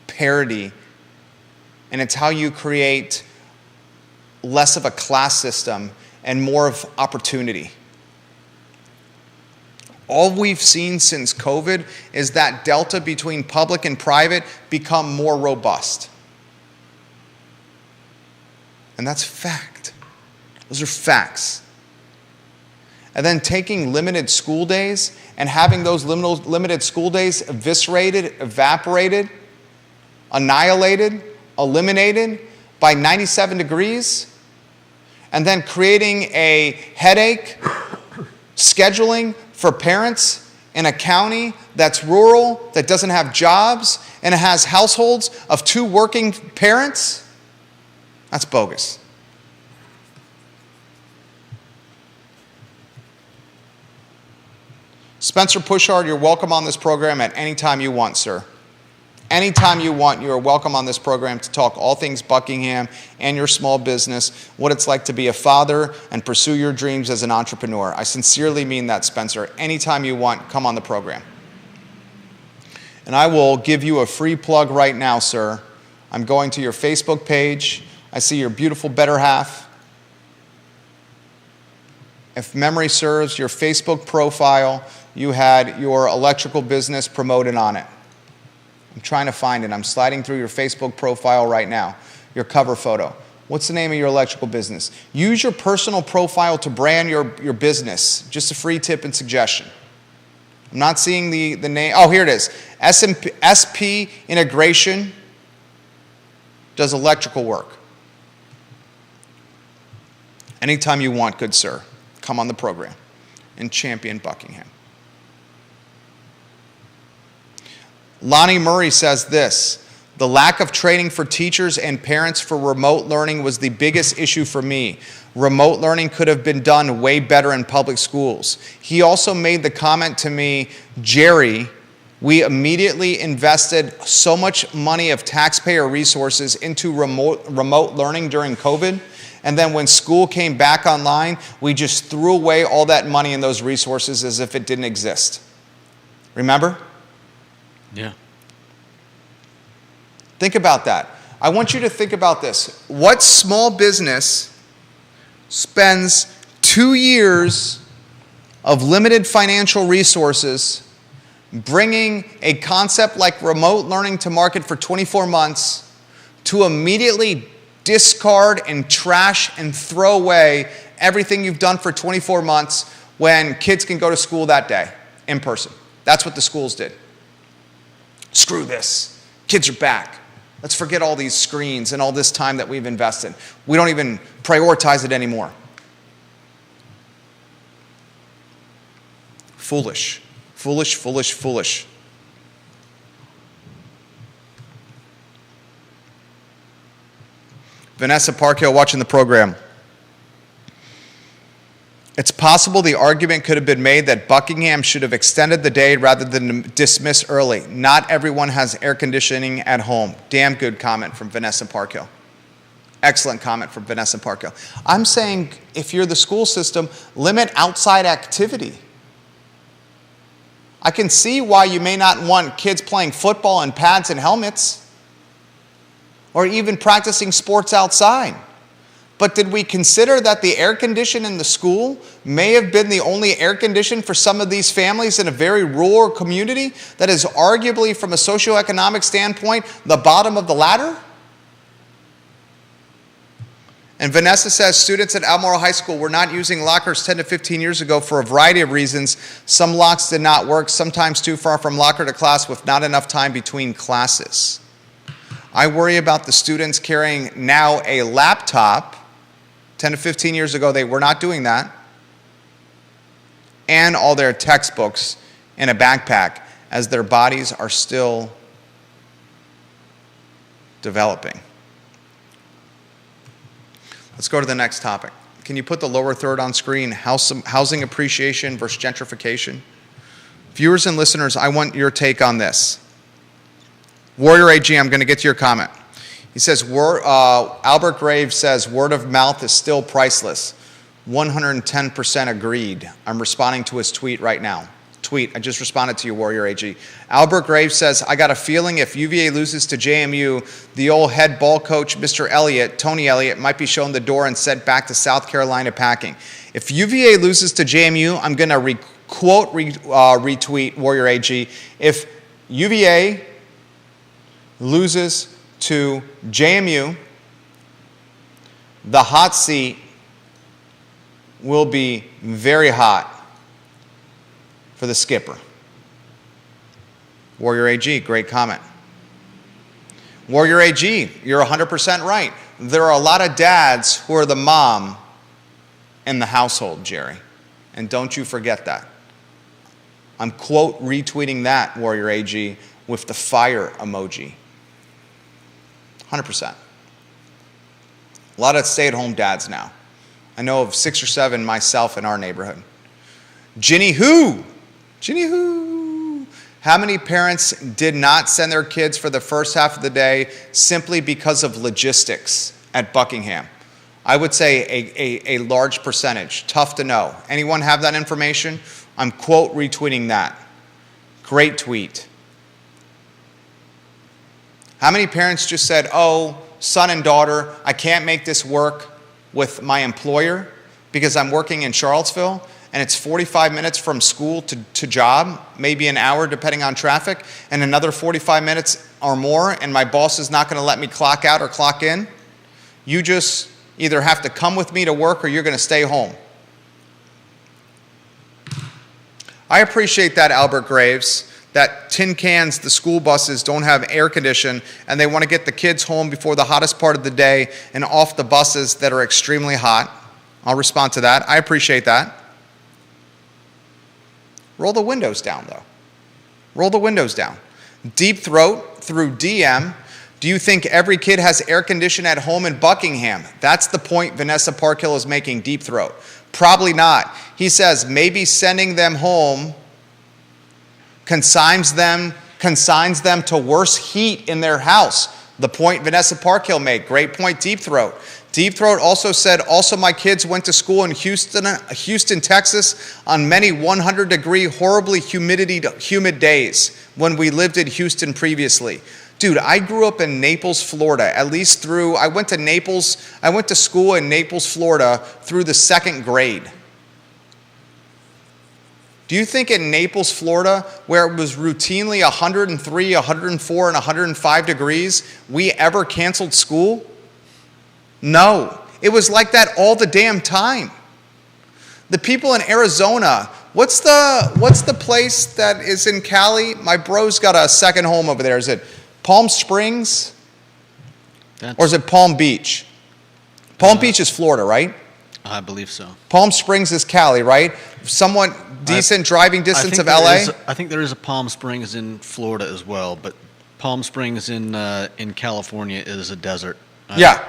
parity, and it's how you create less of a class system and more of opportunity. All we've seen since COVID is that delta between public and private become more robust. And that's fact. Those are facts. And then taking limited school days and having those limited school days eviscerated, evaporated, annihilated, eliminated by 97 degrees, and then creating a headache scheduling for parents in a county that's rural, that doesn't have jobs, and it has households of 2 working parents, that's bogus. Spencer Pushard, you're welcome on this program at any time you want, sir. Anytime you want, you are welcome on this program to talk all things Buckingham and your small business, what it's like to be a father and pursue your dreams as an entrepreneur. I sincerely mean that, Spencer. Anytime you want, come on the program. And I will give you a free plug right now, sir. I'm going to your Facebook page. I see your beautiful better half. If memory serves, your Facebook profile, you had your electrical business promoted on it. I'm trying to find it. I'm sliding through your Facebook profile right now, your cover photo. What's the name of your electrical business? Use your personal profile to brand your business. Just a free tip and suggestion. I'm not seeing the name. Oh, here it is. SP Integration does electrical work. Anytime you want, good sir, come on the program and champion Buckingham. Lonnie Murray says this: the lack of training for teachers and parents for remote learning was the biggest issue for me. Remote learning could have been done way better in public schools. He also made the comment to me, Jerry, we immediately invested so much money of taxpayer resources into remote learning during COVID, and then when school came back online, we just threw away all that money and those resources as if it didn't exist. Remember? Yeah. Think about that. I want you to think about this. What small business spends 2 years of limited financial resources bringing a concept like remote learning to market for 24 months to immediately discard and trash and throw away everything you've done for 24 months when kids can go to school that day in person? That's what the schools did. Screw this. Kids are back. Let's forget all these screens and all this time that we've invested. We don't even prioritize it anymore. Foolish. Foolish, foolish, foolish. Vanessa Parkhill watching the program. It's possible the argument could have been made that Buckingham should have extended the day rather than dismiss early. Not everyone has air conditioning at home. Damn good comment from Vanessa Parkhill. Excellent comment from Vanessa Parkhill. I'm saying if you're the school system, limit outside activity. I can see why you may not want kids playing football in pads and helmets or even practicing sports outside. But did we consider that the air condition in the school may have been the only air condition for some of these families in a very rural community that is arguably, from a socioeconomic standpoint, the bottom of the ladder? And Vanessa says students at Albemarle High School were not using lockers 10 to 15 years ago for a variety of reasons. Some locks did not work, sometimes too far from locker to class with not enough time between classes. I worry about the students carrying now a laptop. 10 to 15 years ago, they were not doing that. And all their textbooks in a backpack as their bodies are still developing. Let's go to the next topic. Can you put the lower third on screen? Housing appreciation versus gentrification. Viewers and listeners, I want your take on this. Warrior AG, I'm going to get to your comment. He says, Albert Graves says, word of mouth is still priceless. 110% agreed. I'm responding to his tweet right now. I just responded to you, Warrior AG. Albert Graves says, I got a feeling if UVA loses to JMU, the old head ball coach, Mr. Elliott, Tony Elliott, might be shown the door and sent back to South Carolina packing. If UVA loses to JMU, I'm going to retweet Warrior AG. If UVA loses to JMU, the hot seat will be very hot for the skipper. Warrior AG, great comment. Warrior AG, you're 100% right. There are a lot of dads who are the mom in the household, Jerry. And don't you forget that. I'm quote retweeting that, Warrior AG, with the fire emoji. 100%. A lot of stay-at-home dads now. I know of 6 or 7 myself in our neighborhood. Ginny who? Ginny who? How many parents did not send their kids for the first half of the day simply because of logistics at Buckingham? I would say a large percentage. Tough to know. Anyone have that information? I'm quote retweeting that. Great tweet. How many parents just said, oh, son and daughter, I can't make this work with my employer because I'm working in Charlottesville and it's 45 minutes from school to job, maybe an hour depending on traffic, and another 45 minutes or more, and my boss is not going to let me clock out or clock in? You just either have to come with me to work or you're going to stay home. I appreciate that, Albert Graves, that tin cans, the school buses don't have air condition and they want to get the kids home before the hottest part of the day and off the buses that are extremely hot. I'll respond to that. I appreciate that. Roll the windows down, though. Roll the windows down. Deep Throat through DM. Do you think every kid has air conditioning at home in Buckingham? That's the point Vanessa Parkhill is making, Deep Throat. Probably not. He says maybe sending them home consigns them to worse heat in their house. The point Vanessa Parkhill made. Great point, Deep Throat. Deep Throat also said, also my kids went to school in Houston, Texas on many 100-degree, horribly humid days when we lived in Houston previously. Dude, I grew up in Naples, Florida, at least I went to school in Naples, Florida through the 2nd grade. Do you think in Naples, Florida, where it was routinely 103, 104, and 105 degrees, we ever canceled school? No. It was like that all the damn time. The people in Arizona, what's the place that is in Cali? My bro's got a second home over there. Is it Palm Springs? Or is it Palm Beach? Palm Beach is Florida, right? I believe so. Palm Springs is Cali, right? Somewhat decent driving distance of LA? I think there is a Palm Springs in Florida as well, but Palm Springs in California is a desert. Yeah.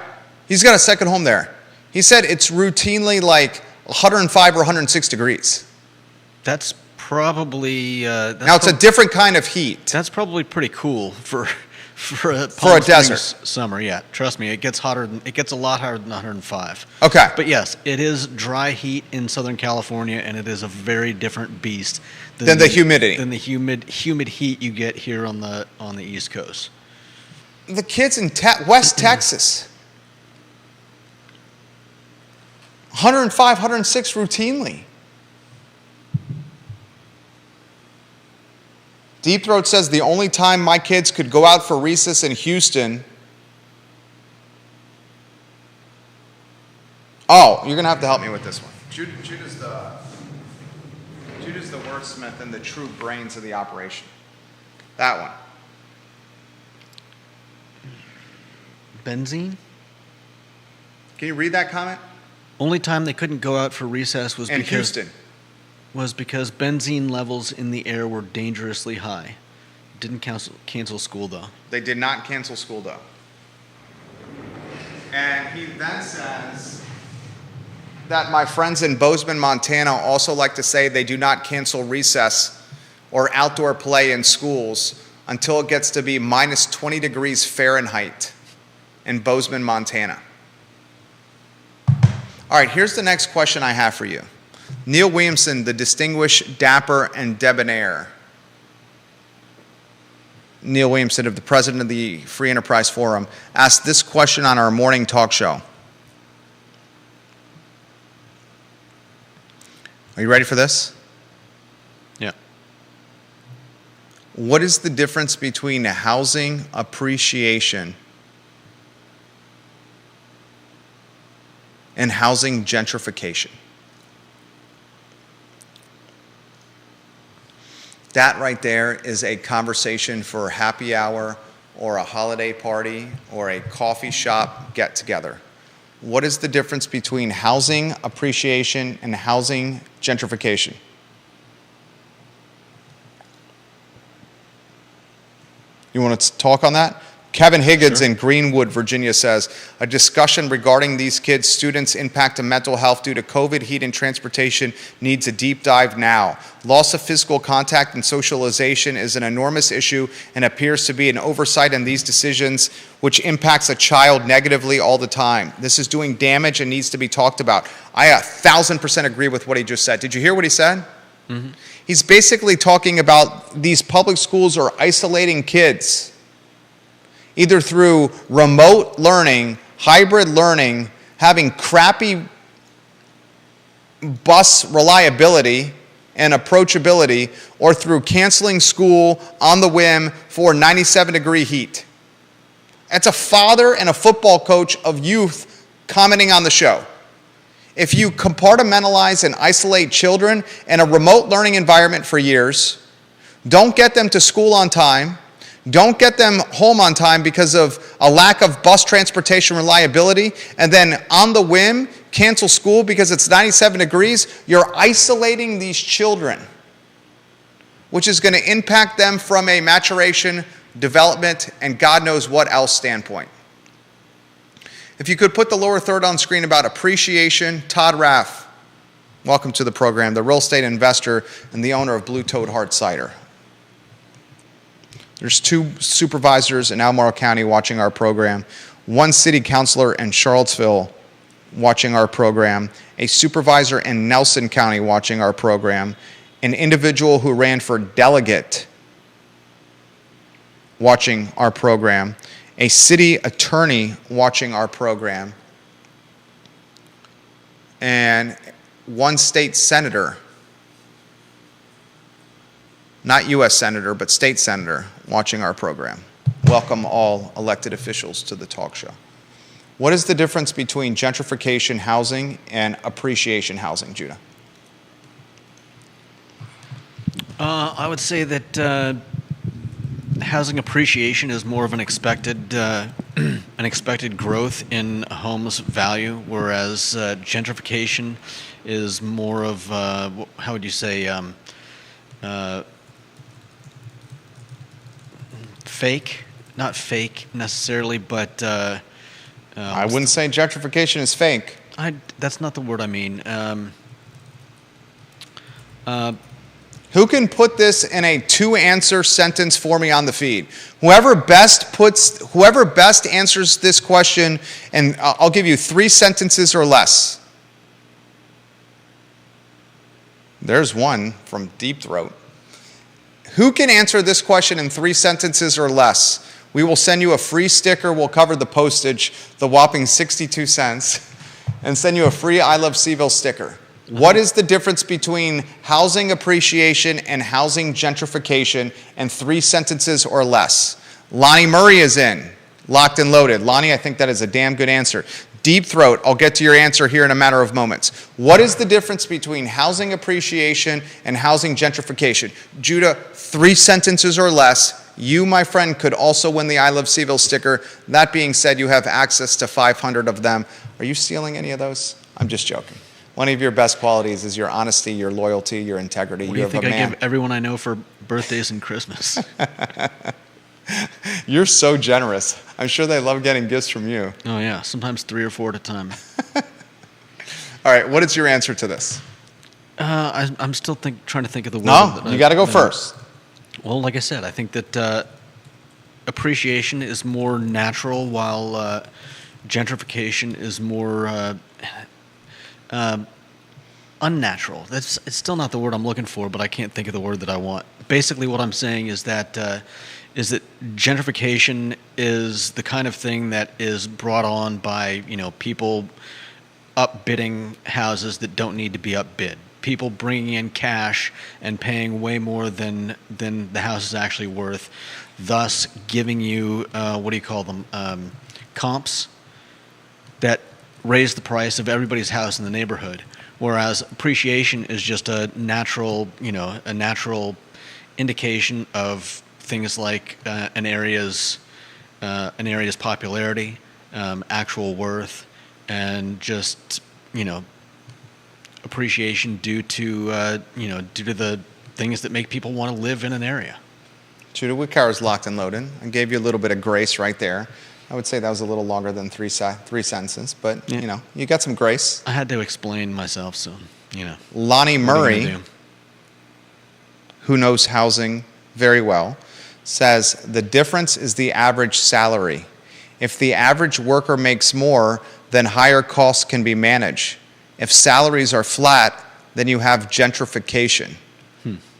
He's got a second home there. He said it's routinely like 105 or 106 degrees. That's probably... now, it's a different kind of heat. That's probably pretty cool for a Palm Springs desert summer. Yeah, trust me, it gets a lot hotter than 105. Okay. But yes, it is dry heat in Southern California, and it is a very different beast than the humidity. Than the humid heat you get here on the East Coast. The kids in West Texas, 105, 106 routinely. Deep Throat says the only time my kids could go out for recess in Houston. Oh, you're going to have to help me with this one. Judah's the wordsmith and the true brains of the operation. That one. Benzene? Can you read that comment? Only time they couldn't go out for recess was Houston. Was because benzene levels in the air were dangerously high. Didn't cancel school, though. They did not cancel school, though. And he then says that my friends in Bozeman, Montana also like to say they do not cancel recess or outdoor play in schools until it gets to be minus 20 degrees Fahrenheit in Bozeman, Montana. All right, here's the next question I have for you. Neil Williamson, the distinguished, dapper, and debonair. Neil Williamson, the president of the Free Enterprise Forum, asked this question on our morning talk show. Are you ready for this? Yeah. What is the difference between housing appreciation and housing gentrification? That right there is a conversation for happy hour or a holiday party or a coffee shop get-together. What is the difference between housing appreciation and housing gentrification? You want to talk on that? Kevin Higgins in Greenwood, Virginia says, a discussion regarding these kids' students' impact on mental health due to COVID, heat, and transportation needs a deep dive now. Loss of physical contact and socialization is an enormous issue and appears to be an oversight in these decisions, which impacts a child negatively all the time. This is doing damage and needs to be talked about. I 1,000% agree with what he just said. Did you hear what he said? Mm-hmm. He's basically talking about these public schools are isolating kids, either through remote learning, hybrid learning, having crappy bus reliability and approachability, or through canceling school on the whim for 97-degree heat. That's a father and a football coach of youth commenting on the show. If you compartmentalize and isolate children in a remote learning environment for years, don't get them to school on time, don't get them home on time because of a lack of bus transportation reliability, and then on the whim, cancel school because it's 97 degrees, you're isolating these children, which is going to impact them from a maturation, development, and God knows what else standpoint. If you could put the lower third on screen about appreciation, Todd Raff, welcome to the program, the real estate investor and the owner of Blue Toad Hard Cider. There's 2 supervisors in Albemarle County watching our program, 1 city councilor in Charlottesville watching our program, a supervisor in Nelson County watching our program, an individual who ran for delegate watching our program, a city attorney watching our program, and 1 state senator, not U.S. senator, but state senator watching our program. Welcome all elected officials to the talk show. What is the difference between gentrification housing and appreciation housing, Judah? I would say that housing appreciation is more of an expected growth in a home's value, whereas gentrification is more of how would you say fake? Not fake necessarily, but I wouldn't say gentrification is fake. That's not the word I mean. Who can put this in a 2-answer sentence for me on the feed? Whoever best answers this question, and I'll give you 3 sentences or less. There's one from Deep Throat. Who can answer this question in 3 sentences or less? We will send you a free sticker. We'll cover the postage, the whopping 62 cents, and send you a free I Love Seville sticker. What is the difference between housing appreciation and housing gentrification in 3 sentences or less? Lonnie Murray is in, locked and loaded. Lonnie, I think that is a damn good answer. Deep Throat, I'll get to your answer here in a matter of moments. What is the difference between housing appreciation and housing gentrification? Judah, 3 sentences or less. You, my friend, could also win the I Love Seville sticker. That being said, you have access to 500 of them. Are you stealing any of those? I'm just joking. One of your best qualities is your honesty, your loyalty, your integrity. What do you think I give everyone I know for birthdays and Christmas? You're so generous. I'm sure they love getting gifts from you. Oh, yeah. Sometimes 3 or 4 at a time. All right. What is your answer to this? I'm still trying to think of the word. No, you got to go first. Well, like I said, I think that appreciation is more natural, while gentrification is more unnatural. It's still not the word I'm looking for, but I can't think of the word that I want. Basically, what I'm saying is that gentrification is the kind of thing that is brought on by people upbidding houses that don't need to be upbid. People bringing in cash and paying way more than the house is actually worth, thus giving you what do you call them, comps that raise the price of everybody's house in the neighborhood. Whereas appreciation is just a natural indication of things like an area's popularity, actual worth, and just appreciation due to the things that make people want to live in an area. Judah, what car is locked and loaded? I gave you a little bit of grace right there. I would say that was a little longer than three sentences, but Yeah. you got some grace. I had to explain myself, so Lonnie what are you Murray, gonna do? who knows housing very well, says the difference is the average salary. If the average worker makes more, then higher costs can be managed. If salaries are flat, then you have gentrification.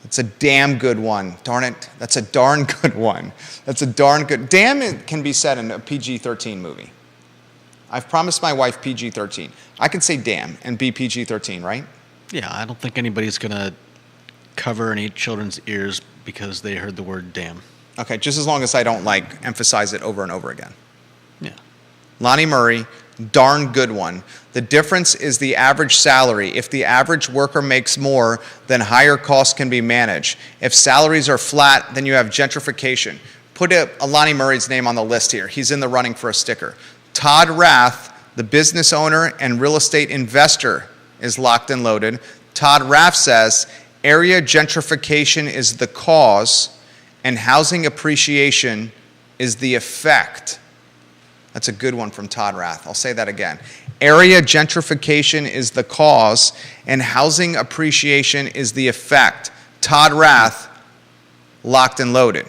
It's a damn good one. Darn it. That's a darn good one. That's a darn good. Damn it can be said in a PG-13 movie. I've promised my wife PG-13. I can say damn and be PG-13, right? Yeah, I don't think anybody's gonna cover any children's ears because they heard the word damn. Okay, just as long as I don't emphasize it over and over again. Yeah. Lonnie Murray, darn good one. The difference is the average salary. If the average worker makes more, then higher costs can be managed. If salaries are flat, then you have gentrification. Put a Lonnie Murray's name on the list here. He's in the running for a sticker. Todd Rath, the business owner and real estate investor, is locked and loaded. Todd Rath says, area gentrification is the cause and housing appreciation is the effect. That's a good one from Todd Rath. I'll say that again. Area gentrification is the cause, and housing appreciation is the effect. Todd Rath, locked and loaded.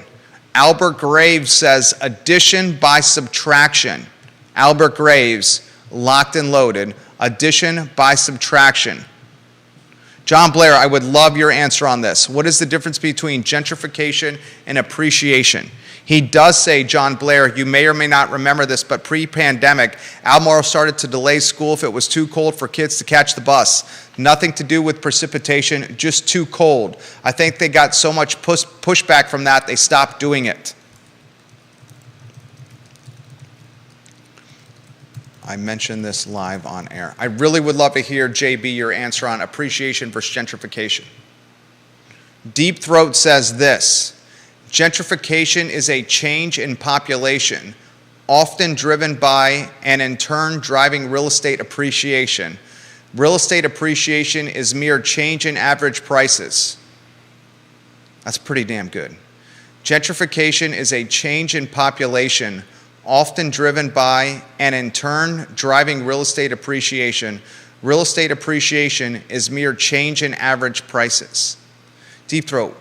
Albert Graves says addition by subtraction. Albert Graves, locked and loaded. Addition by subtraction. John Blair, I would love your answer on this. What is the difference between gentrification and appreciation? He does say, John Blair, you may or may not remember this, but pre-pandemic, Albemarle started to delay school if it was too cold for kids to catch the bus. Nothing to do with precipitation, just too cold. I think they got so much pushback from that, they stopped doing it. I mentioned this live on air. I really would love to hear, JB, your answer on appreciation versus gentrification. Deep Throat says this. Gentrification is a change in population, often driven by and in turn driving real estate appreciation. Real estate appreciation is mere change in average prices. That's pretty damn good. Gentrification is a change in population, often driven by and in turn driving real estate appreciation. Real estate appreciation is mere change in average prices. Deep Throat,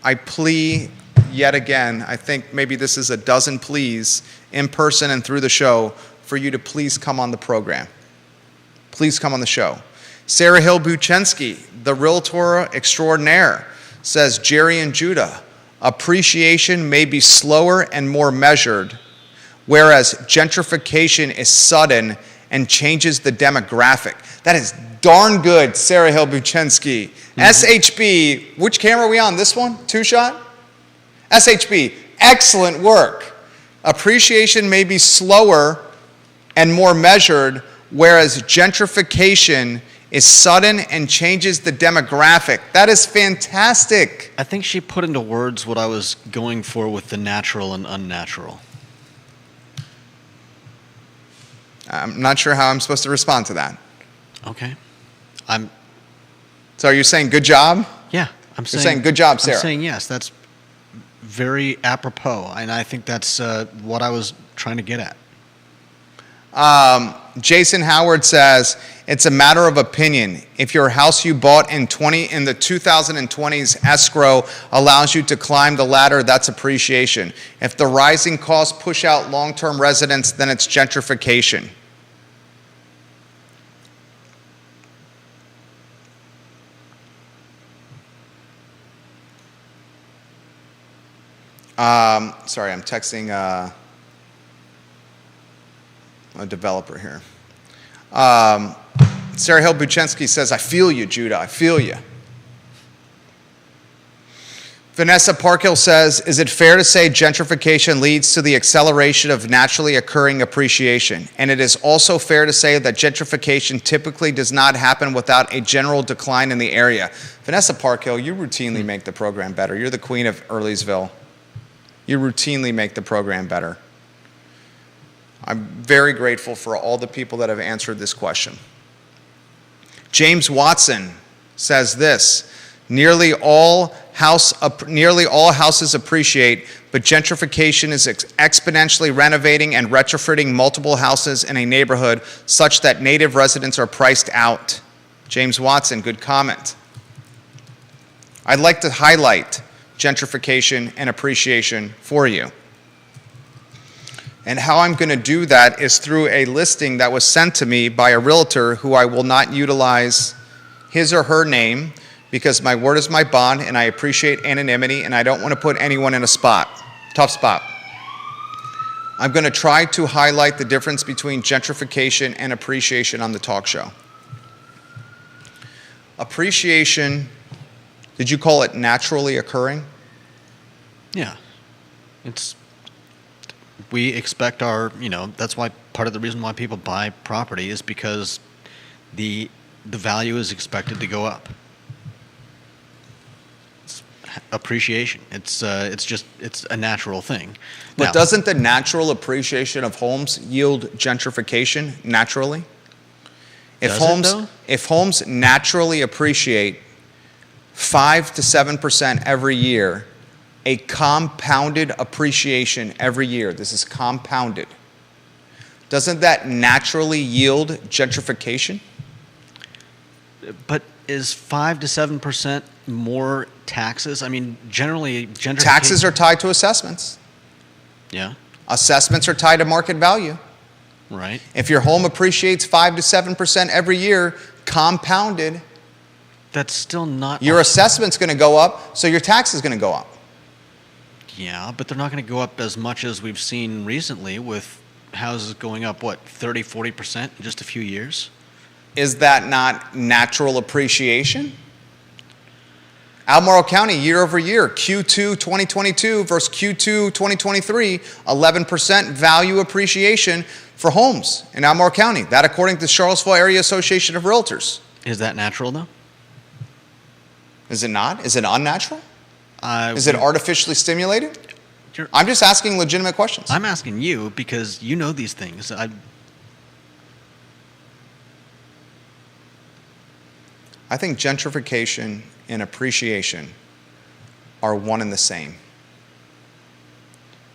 I plea yet again, I think maybe this is a dozen pleas in person and through the show for you to please come on the program. Please come on the show. Sarah Hill Buchensky, the realtor extraordinaire, says Jerry and Judah, appreciation may be slower and more measured, whereas gentrification is sudden and changes the demographic. That is darn good, Sarah Hill Buchensky. SHB, which camera are we on? This one? Two-shot? SHB, excellent work. Appreciation may be slower and more measured, whereas gentrification is sudden and changes the demographic. That is fantastic. I think she put into words what I was going for with the natural and unnatural. I'm not sure how I'm supposed to respond to that. Okay. So are you saying good job? Yeah, You're saying good job, Sarah. I'm saying yes. That's very apropos, and I think that's what I was trying to get at. Jason Howard says, it's a matter of opinion. If your house you bought in the 2020s escrow allows you to climb the ladder, that's appreciation. If the rising costs push out long-term residents, then it's gentrification. Sorry, I'm texting a developer here. Sarah Hill Buchensky says, I feel you, Judah, I feel you. Vanessa Parkhill says, is it fair to say gentrification leads to the acceleration of naturally occurring appreciation? And it is also fair to say that gentrification typically does not happen without a general decline in the area. Vanessa Parkhill, you routinely make the program better. You're the queen of Earlysville. You routinely make the program better. I'm very grateful for all the people that have answered this question. James Watson says this, nearly all houses appreciate, but gentrification is exponentially renovating and retrofitting multiple houses in a neighborhood such that native residents are priced out. James Watson, good comment. I'd like to highlight gentrification and appreciation for you. And how I'm going to do that is through a listing that was sent to me by a realtor who I will not utilize his or her name, because my word is my bond and I appreciate anonymity and I don't want to put anyone in a tough spot. I'm going to try to highlight the difference between gentrification and appreciation on the talk show. Appreciation, did you call it naturally occurring? Yeah. We expect that's why part of the reason why people buy property is because the value is expected to go up. Appreciation. It's a natural thing. But now, doesn't the natural appreciation of homes yield gentrification naturally? If homes naturally appreciate 5 to 7% every year, a compounded appreciation every year, this is compounded, doesn't that naturally yield gentrification? But is 5 to 7% more taxes? I mean, generally, gentrification... Taxes are tied to assessments. Yeah. Assessments are tied to market value. Right. If your home appreciates 5 to 7% every year, compounded, that's still not... Your assessment's going to go up, so your tax is going to go up. Yeah, but they're not going to go up as much as we've seen recently with houses going up, 30, 40% in just a few years? Is that not natural appreciation? Albemarle County, year over year, Q2 2022 versus Q2 2023, 11% value appreciation for homes in Albemarle County. That according to the Charlottesville Area Association of Realtors. Is that natural, though? Is it not? Is it unnatural? Is it artificially stimulated? I'm just asking legitimate questions. I'm asking you because you know these things. I think gentrification and appreciation are one and the same.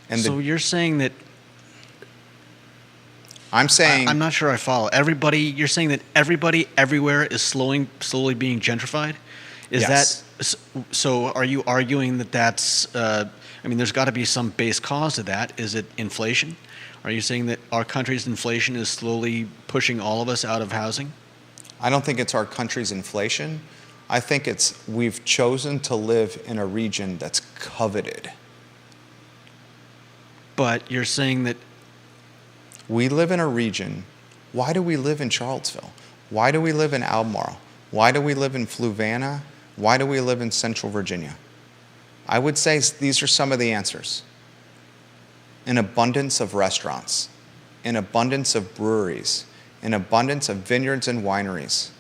And so you're saying that... I'm saying... I'm not sure I follow. You're saying that everybody everywhere is slowly being gentrified? Yes. So are you arguing that that's... there's got to be some base cause to that. Is it inflation? Are you saying that our country's inflation is slowly pushing all of us out of housing? I don't think it's our country's inflation. I think we've chosen to live in a region that's coveted. But you're saying that... We live in a region. Why do we live in Charlottesville? Why do we live in Albemarle? Why do we live in Fluvanna? Why do we live in Central Virginia? I would say these are some of the answers. An abundance of restaurants, an abundance of breweries, an abundance of vineyards and wineries.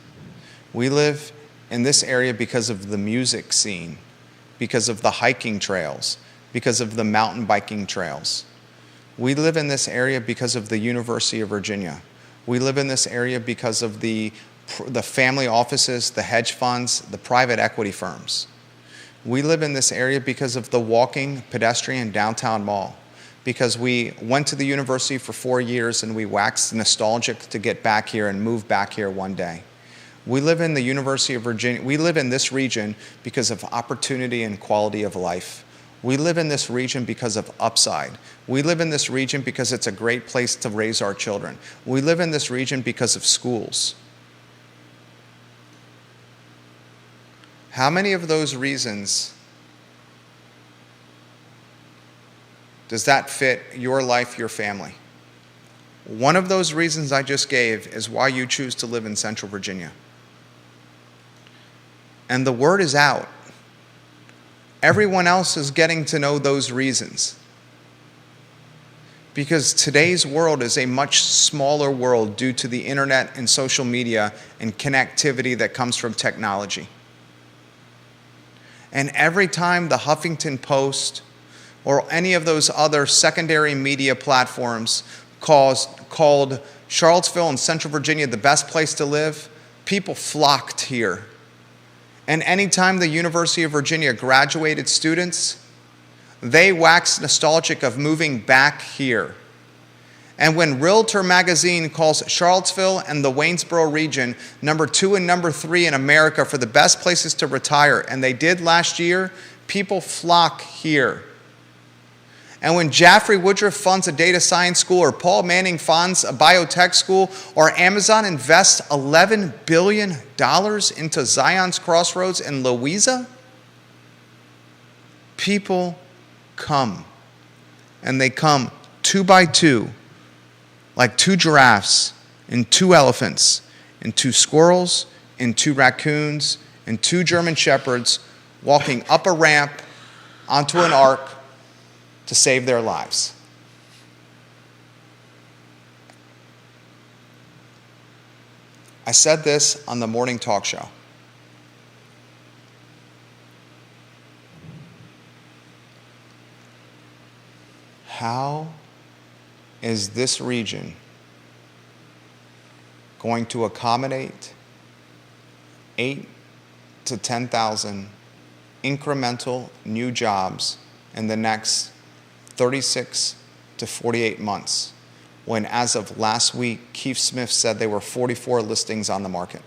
We live in this area because of the music scene, because of the hiking trails, because of the mountain biking trails. We live in this area because of the University of Virginia. We live in this area because of the family offices, the hedge funds, the private equity firms. We live in this area because of the walking pedestrian downtown mall, because we went to the university for 4 years and we waxed nostalgic to get back here and move back here one day. We live in the University of Virginia. We live in this region because of opportunity and quality of life. We live in this region because of upside. We live in this region because it's a great place to raise our children. We live in this region because of schools. How many of those reasons does that fit your life, your family? One of those reasons I just gave is why you choose to live in Central Virginia. And the word is out. Everyone else is getting to know those reasons. Because today's world is a much smaller world due to the internet and social media and connectivity that comes from technology. And every time the Huffington Post or any of those other secondary media platforms called Charlottesville and Central Virginia the best place to live, people flocked here. And anytime the University of Virginia graduated students, they waxed nostalgic of moving back here. And when Realtor Magazine calls Charlottesville and the Waynesboro region number 2 and number 3 in America for the best places to retire, and they did last year, people flock here. And when Jaffrey Woodruff funds a data science school, or Paul Manning funds a biotech school, or Amazon invests $11 billion into Zion's Crossroads in Louisa, people come. And they come 2 by 2, like 2 giraffes, and 2 elephants, and 2 squirrels, and 2 raccoons, and 2 German shepherds walking up a ramp onto an ark to save their lives. I said this on the morning talk show. How is this region going to accommodate 8,000 to 10,000 incremental new jobs in the next 36 to 48 months, when as of last week, Keith Smith said there were 44 listings on the market?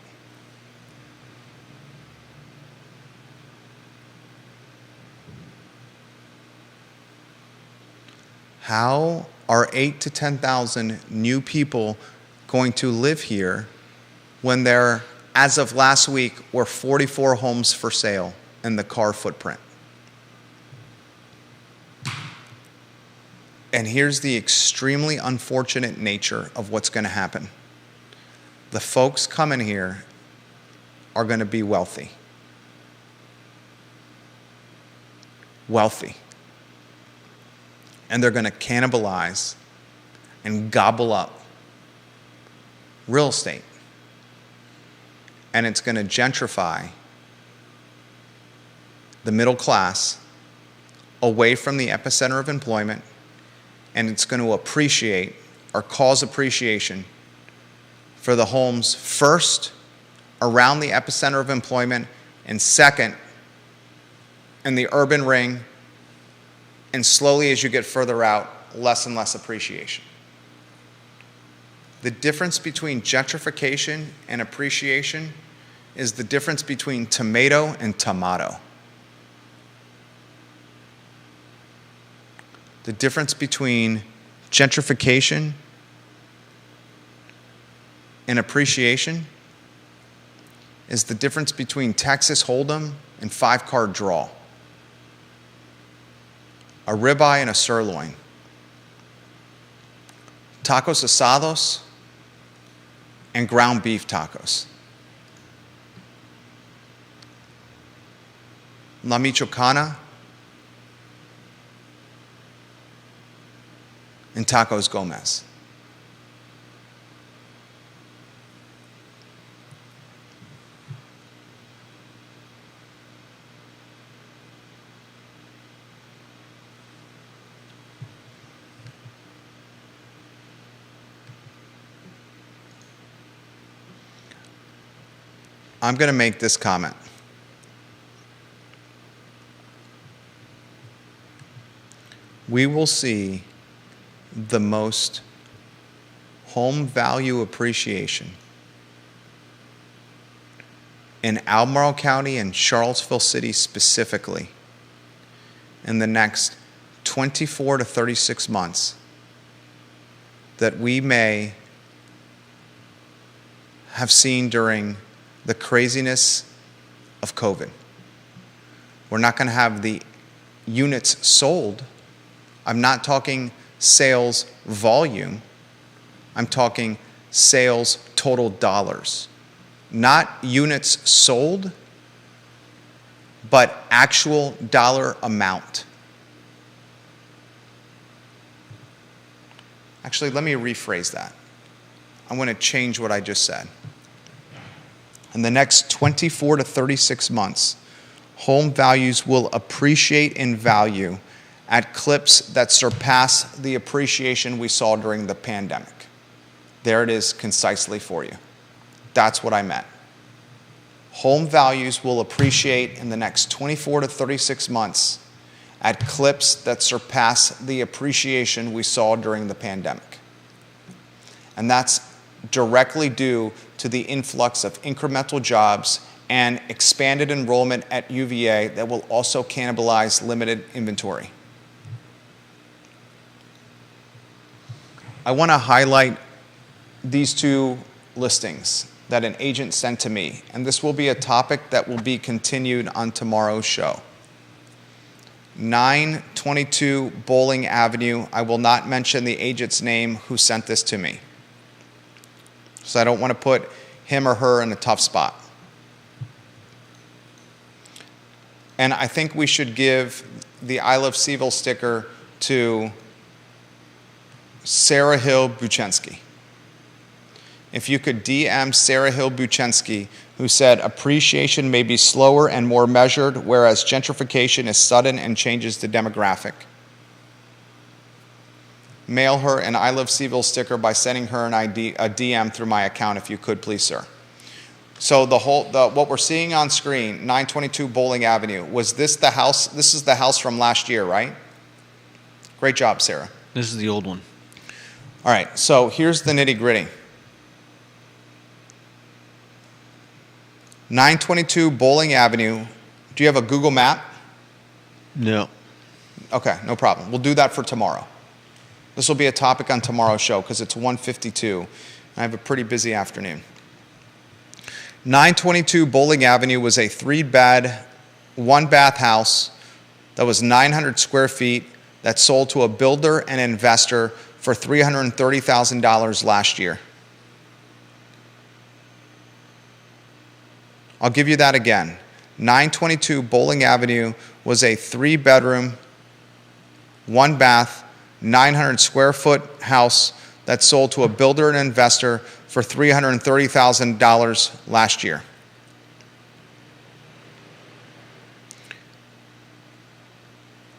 How are 8,000 to 10,000 new people going to live here when there, as of last week, were 44 homes for sale in the Carr footprint? And here's the extremely unfortunate nature of what's going to happen. The folks coming here are going to be wealthy. Wealthy. And they're going to cannibalize and gobble up real estate. And it's going to gentrify the middle class away from the epicenter of employment, and it's going to appreciate or cause appreciation for the homes first around the epicenter of employment, and second in the urban ring, and slowly as you get further out, less and less appreciation. The difference between gentrification and appreciation is the difference between tomato and tomato. The difference between gentrification and appreciation is the difference between Texas Hold'em and 5-card draw. A ribeye and a sirloin. Tacos asados and ground beef tacos. La Michoacana and Tacos Gomez. I'm going to make this comment. We will see the most home value appreciation in Albemarle County and Charlottesville City specifically in the next 24 to 36 months that we may have seen during the craziness of COVID. We're not going to have the units sold. I'm not talking sales volume. I'm talking sales total dollars. Not units sold, but actual dollar amount. Actually, let me rephrase that. I'm going to change what I just said. In the next 24 to 36 months, home values will appreciate in value at clips that surpass the appreciation we saw during the pandemic. There it is concisely for you. That's what I meant. Home values will appreciate in the next 24 to 36 months at clips that surpass the appreciation we saw during the pandemic. And that's directly due to the influx of incremental jobs and expanded enrollment at UVA that will also cannibalize limited inventory. I want to highlight these two listings that an agent sent to me, and this will be a topic that will be continued on tomorrow's show. 922 Bowling Avenue. I will not mention the agent's name who sent this to me, so I don't want to put him or her in a tough spot. And I think we should give the I Love Seville sticker to Sarah Hill Buchensky. If you could DM Sarah Hill Buchensky, who said appreciation may be slower and more measured, whereas gentrification is sudden and changes the demographic. Mail her an I Love Seville sticker by sending her a DM through my account, if you could, please, sir. So what we're seeing on screen, 922 Bowling Avenue, was this the house? This is the house from last year, right? Great job, Sarah. This is the old one. All right, so here's the nitty-gritty. 922 Bowling Avenue. Do you have a Google map? No. Okay, no problem. We'll do that for tomorrow. This will be a topic on tomorrow's show because it's 1:52. I have a pretty busy afternoon. 922 Bowling Avenue was a 3-bed, 1-bath house that was 900 square feet that sold to a builder and investor for $330,000 last year. I'll give you that again. 922 Bowling Avenue was a 3-bedroom, 1-bath, 900 square foot house that sold to a builder and investor for $330,000 last year.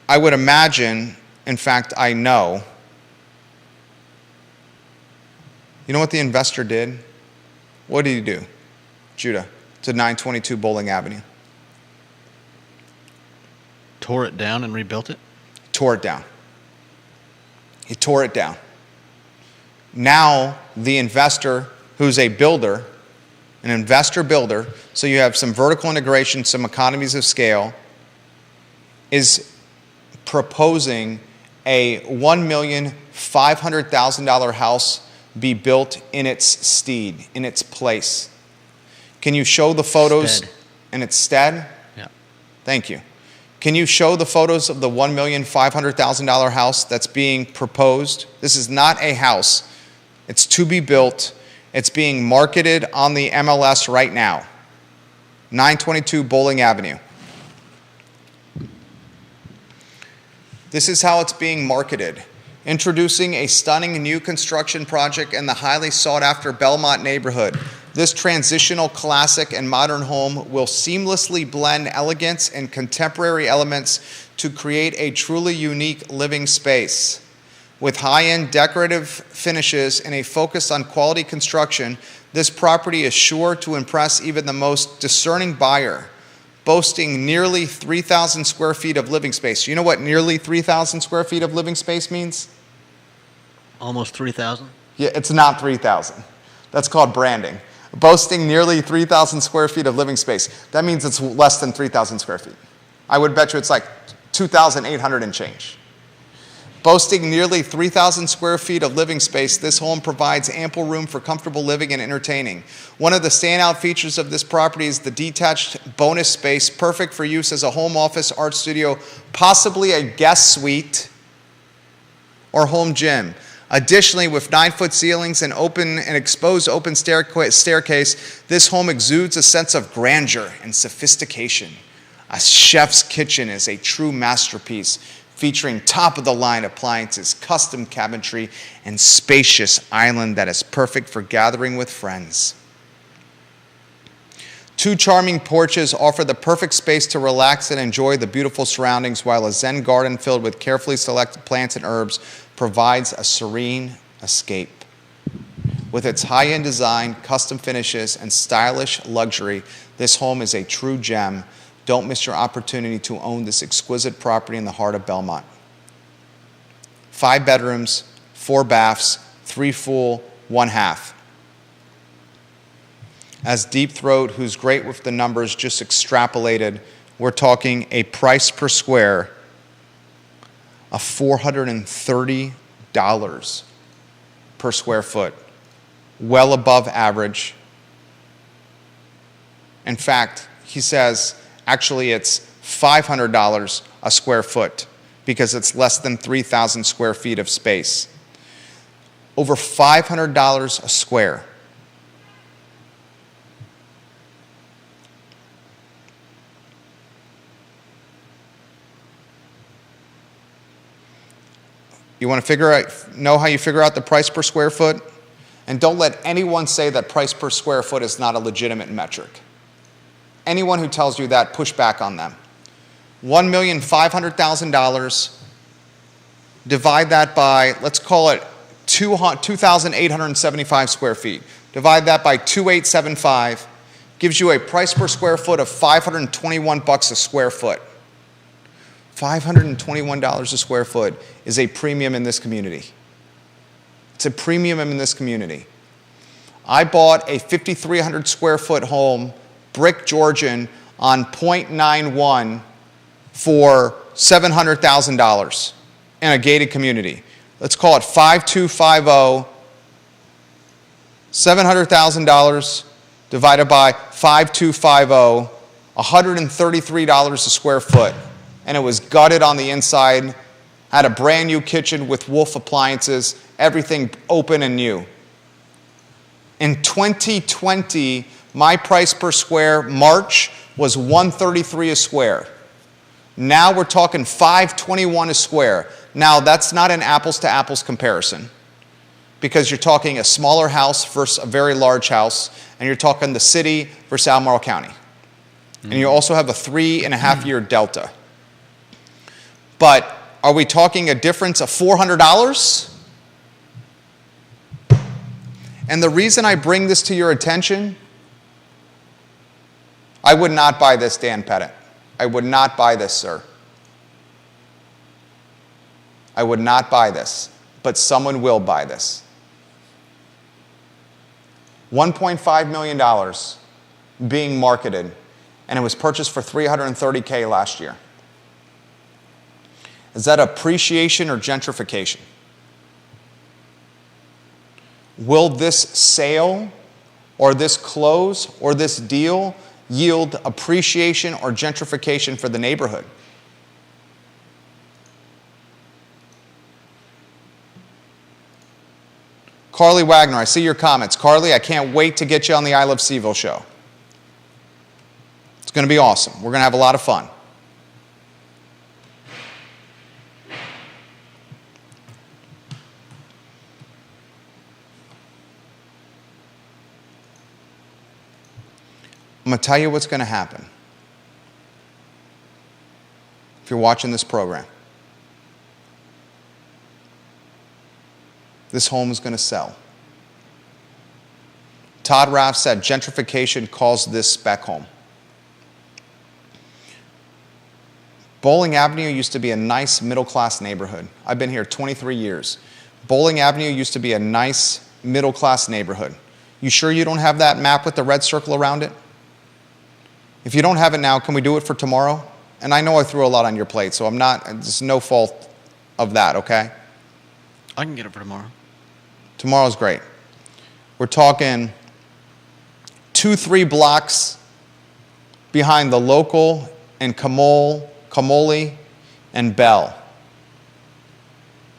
I would imagine, in fact, I know. You know what the investor did? What did he do, Judah, to 922 Bowling Avenue? Tore it down and rebuilt it? Tore it down. He tore it down. Now, the investor, who's a builder, an investor builder, so you have some vertical integration, some economies of scale, is proposing a $1,500,000 house be built in its stead, in its place. Can you show the photos in its stead? Yeah. Thank you. Can you show the photos of the $1,500,000 house that's being proposed? This is not a house. It's to be built. It's being marketed on the MLS right now. 922 Bowling Avenue. This is how it's being marketed. Introducing a stunning new construction project in the highly sought-after Belmont neighborhood. This transitional classic and modern home will seamlessly blend elegance and contemporary elements to create a truly unique living space. With high-end decorative finishes and a focus on quality construction, this property is sure to impress even the most discerning buyer, boasting nearly 3,000 square feet of living space. You know what nearly 3,000 square feet of living space means? Almost 3,000? Yeah, it's not 3,000. That's called branding. Boasting nearly 3,000 square feet of living space. That means it's less than 3,000 square feet. I would bet you it's like 2,800 and change. Boasting nearly 3,000 square feet of living space, this home provides ample room for comfortable living and entertaining. One of the standout features of this property is the detached bonus space, perfect for use as a home office, art studio, possibly a guest suite or home gym. Additionally, with 9-foot ceilings and exposed open staircase, this home exudes a sense of grandeur and sophistication. A chef's kitchen is a true masterpiece, featuring top-of-the-line appliances, custom cabinetry, and spacious island that is perfect for gathering with friends. 2 charming porches offer the perfect space to relax and enjoy the beautiful surroundings, while a Zen garden filled with carefully selected plants and herbs provides a serene escape. With its high-end design, custom finishes, and stylish luxury, this home is a true gem. Don't miss your opportunity to own this exquisite property in the heart of Belmont. 5 bedrooms, 4 baths, 3 full, 1 half. As Deep Throat, who's great with the numbers, just extrapolated, we're talking a price per square of $430 per square foot, well above average. In fact, he says, actually it's $500 a square foot because it's less than 3,000 square feet of space. Over $500 a square. You want to know how you figure out the price per square foot? And don't let anyone say that price per square foot is not a legitimate metric. Anyone who tells you that, push back on them. $1,500,000, divide that by, let's call it 2,875 square feet. Divide that by 2,875, gives you a price per square foot of $521 a square foot. $521 a square foot is a premium in this community. It's a premium in this community. I bought a 5,300 square foot home, brick Georgian, on .91 for $700,000 in a gated community. Let's call it 5250, $700,000 divided by 5250, $133 a square foot. And it was gutted on the inside, had a brand new kitchen with Wolf appliances, everything open and new. In 2020, my price per square, March, was $133 a square. Now we're talking $521 a square. Now that's not an apples to apples comparison, because you're talking a smaller house versus a very large house, and you're talking the city versus Albemarle County. Mm-hmm. And you also have a 3.5-year delta. But are we talking a difference of $400? And the reason I bring this to your attention, I would not buy this, Dan Pettit. I would not buy this, sir. I would not buy this, but someone will buy this. $1.5 million being marketed, and it was purchased for $330K last year. Is that appreciation or gentrification? Will this sale or this close or this deal yield appreciation or gentrification for the neighborhood? Carly Wagner, I see your comments. Carly, I can't wait to get you on the I Love Seville show. It's going to be awesome. We're going to have a lot of fun. I'm going to tell you what's going to happen if you're watching this program. This home is going to sell. Todd Raff said gentrification caused this spec home. Bowling Avenue used to be a nice middle-class neighborhood. I've been here 23 years. Bowling Avenue used to be a nice middle-class neighborhood. You sure you don't have that map with the red circle around it? If you don't have it now, can we do it for tomorrow? And I know I threw a lot on your plate, so there's no fault of that, okay? I can get it for tomorrow. Tomorrow's great. We're talking 2-3 blocks behind the Local and Kamoli and Bell.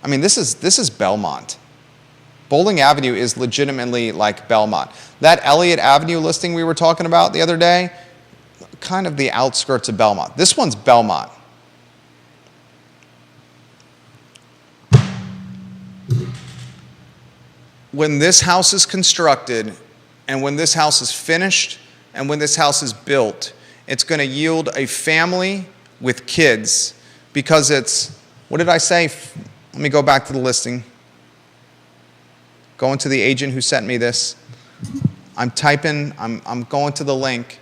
I mean, this is Belmont. Bowling Avenue is legitimately like Belmont. That Elliott Avenue listing we were talking about the other day, kind of the outskirts of Belmont. This one's Belmont. When this house is constructed, and when this house is finished, and when this house is built, it's going to yield a family with kids, because it's, what did I say? Let me go back to the listing. Going to the agent who sent me this. I'm going to the link.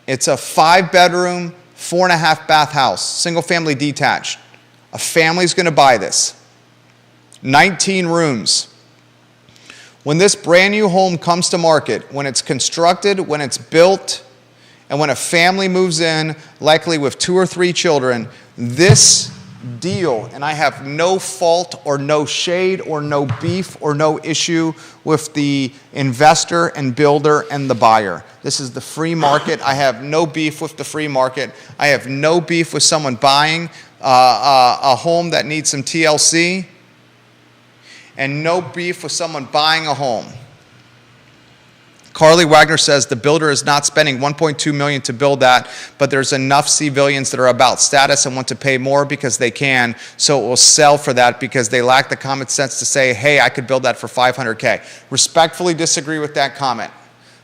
It's a 5-bedroom, 4.5-bath house, single family detached. A family's going to buy this. 19 rooms. When this brand new home comes to market, when it's constructed, when it's built, and when a family moves in, likely with 2 or 3 children, this deal, and I have no fault or no shade or no beef or no issue with the investor and builder and the buyer. This is the free market. I have no beef with the free market. I have no beef with someone buying a home that needs some TLC, and no beef with someone buying a home. Carly Wagner says the builder is not spending $1.2 million to build that, but there's enough civilians that are about status and want to pay more because they can, so it will sell for that because they lack the common sense to say, hey, I could build that for $500K. Respectfully disagree with that comment.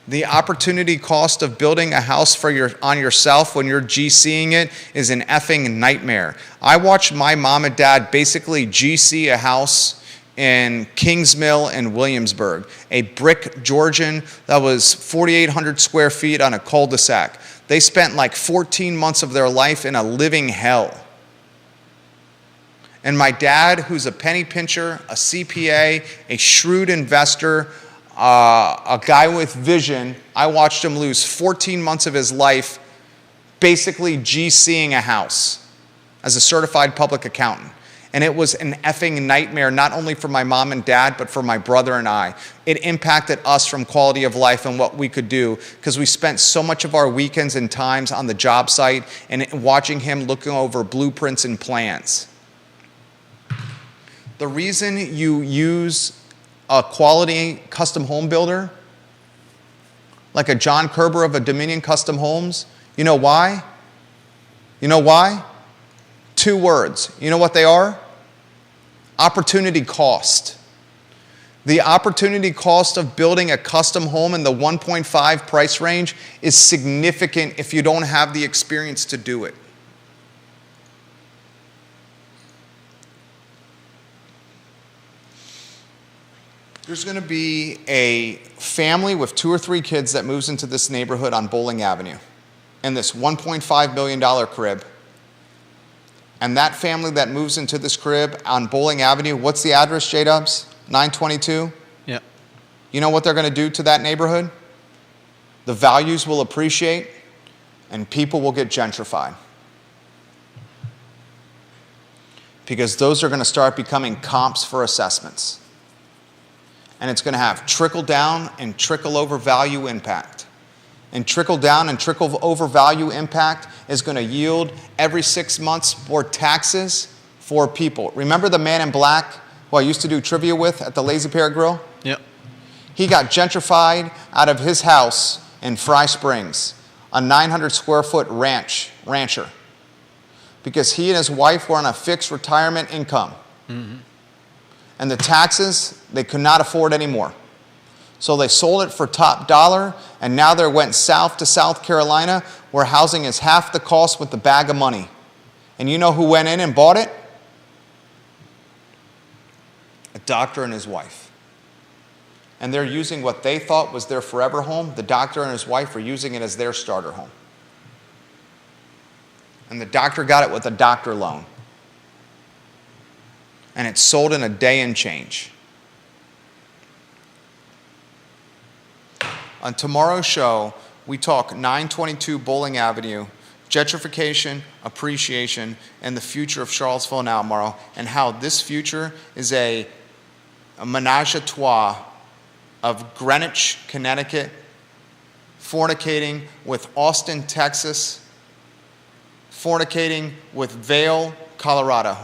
The opportunity cost of building a house on yourself when you're GCing it is an effing nightmare. I watched my mom and dad basically GC a house in Kings Mill in Williamsburg, a brick Georgian that was 4,800 square feet on a cul-de-sac. They spent like 14 months of their life in a living hell. And my dad, who's a penny pincher, a CPA, a shrewd investor, a guy with vision, I watched him lose 14 months of his life basically GCing a house as a certified public accountant. And it was an effing nightmare, not only for my mom and dad, but for my brother and I. It impacted us from quality of life and what we could do, because we spent so much of our weekends and times on the job site and watching him looking over blueprints and plans. The reason you use a quality custom home builder, like a John Kerber of a Dominion Custom Homes, you know why? You know why? 2 words. You know what they are? Opportunity cost. The opportunity cost of building a custom home in the 1.5 price range is significant if you don't have the experience to do it. There's going to be a family with 2 or 3 kids that moves into this neighborhood on Bowling Avenue in this $1.5 million crib. And that family that moves into this crib on Bowling Avenue, what's the address, J-Dubs? 922? Yep. You know what they're going to do to that neighborhood? The values will appreciate and people will get gentrified. Because those are going to start becoming comps for assessments. And it's going to have trickle down and trickle over value impact. And trickle down and trickle over value impact is going to yield every 6 months more taxes for people. Remember the man in black who I used to do trivia with at the Lazy Parrot Grill? Yep. He got gentrified out of his house in Fry Springs, a 900 square foot rancher, because he and his wife were on a fixed retirement income. Mm-hmm. And the taxes, they could not afford anymore. So they sold it for top dollar, and now they went south to South Carolina, where housing is half the cost with the bag of money. And you know who went in and bought it? A doctor and his wife. And they're using what they thought was their forever home. The doctor and his wife are using it as their starter home. And the doctor got it with a doctor loan. And it sold in a day and change. On tomorrow's show, we talk 922 Bowling Avenue, gentrification, appreciation, and the future of Charlottesville and Albemarle, and how this future is a menage a trois of Greenwich, Connecticut, fornicating with Austin, Texas, fornicating with Vail, Colorado.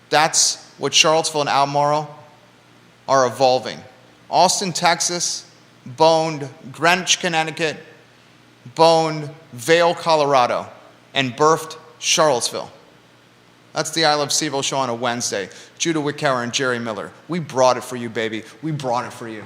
That's what Charlottesville and Albemarle are evolving. Austin, Texas, boned, Greenwich, Connecticut, boned Vail, Colorado, and birthed Charlottesville. That's the I Love CVille show on a Wednesday. Judah Wickower and Jerry Miller. We brought it for you, baby. We brought it for you.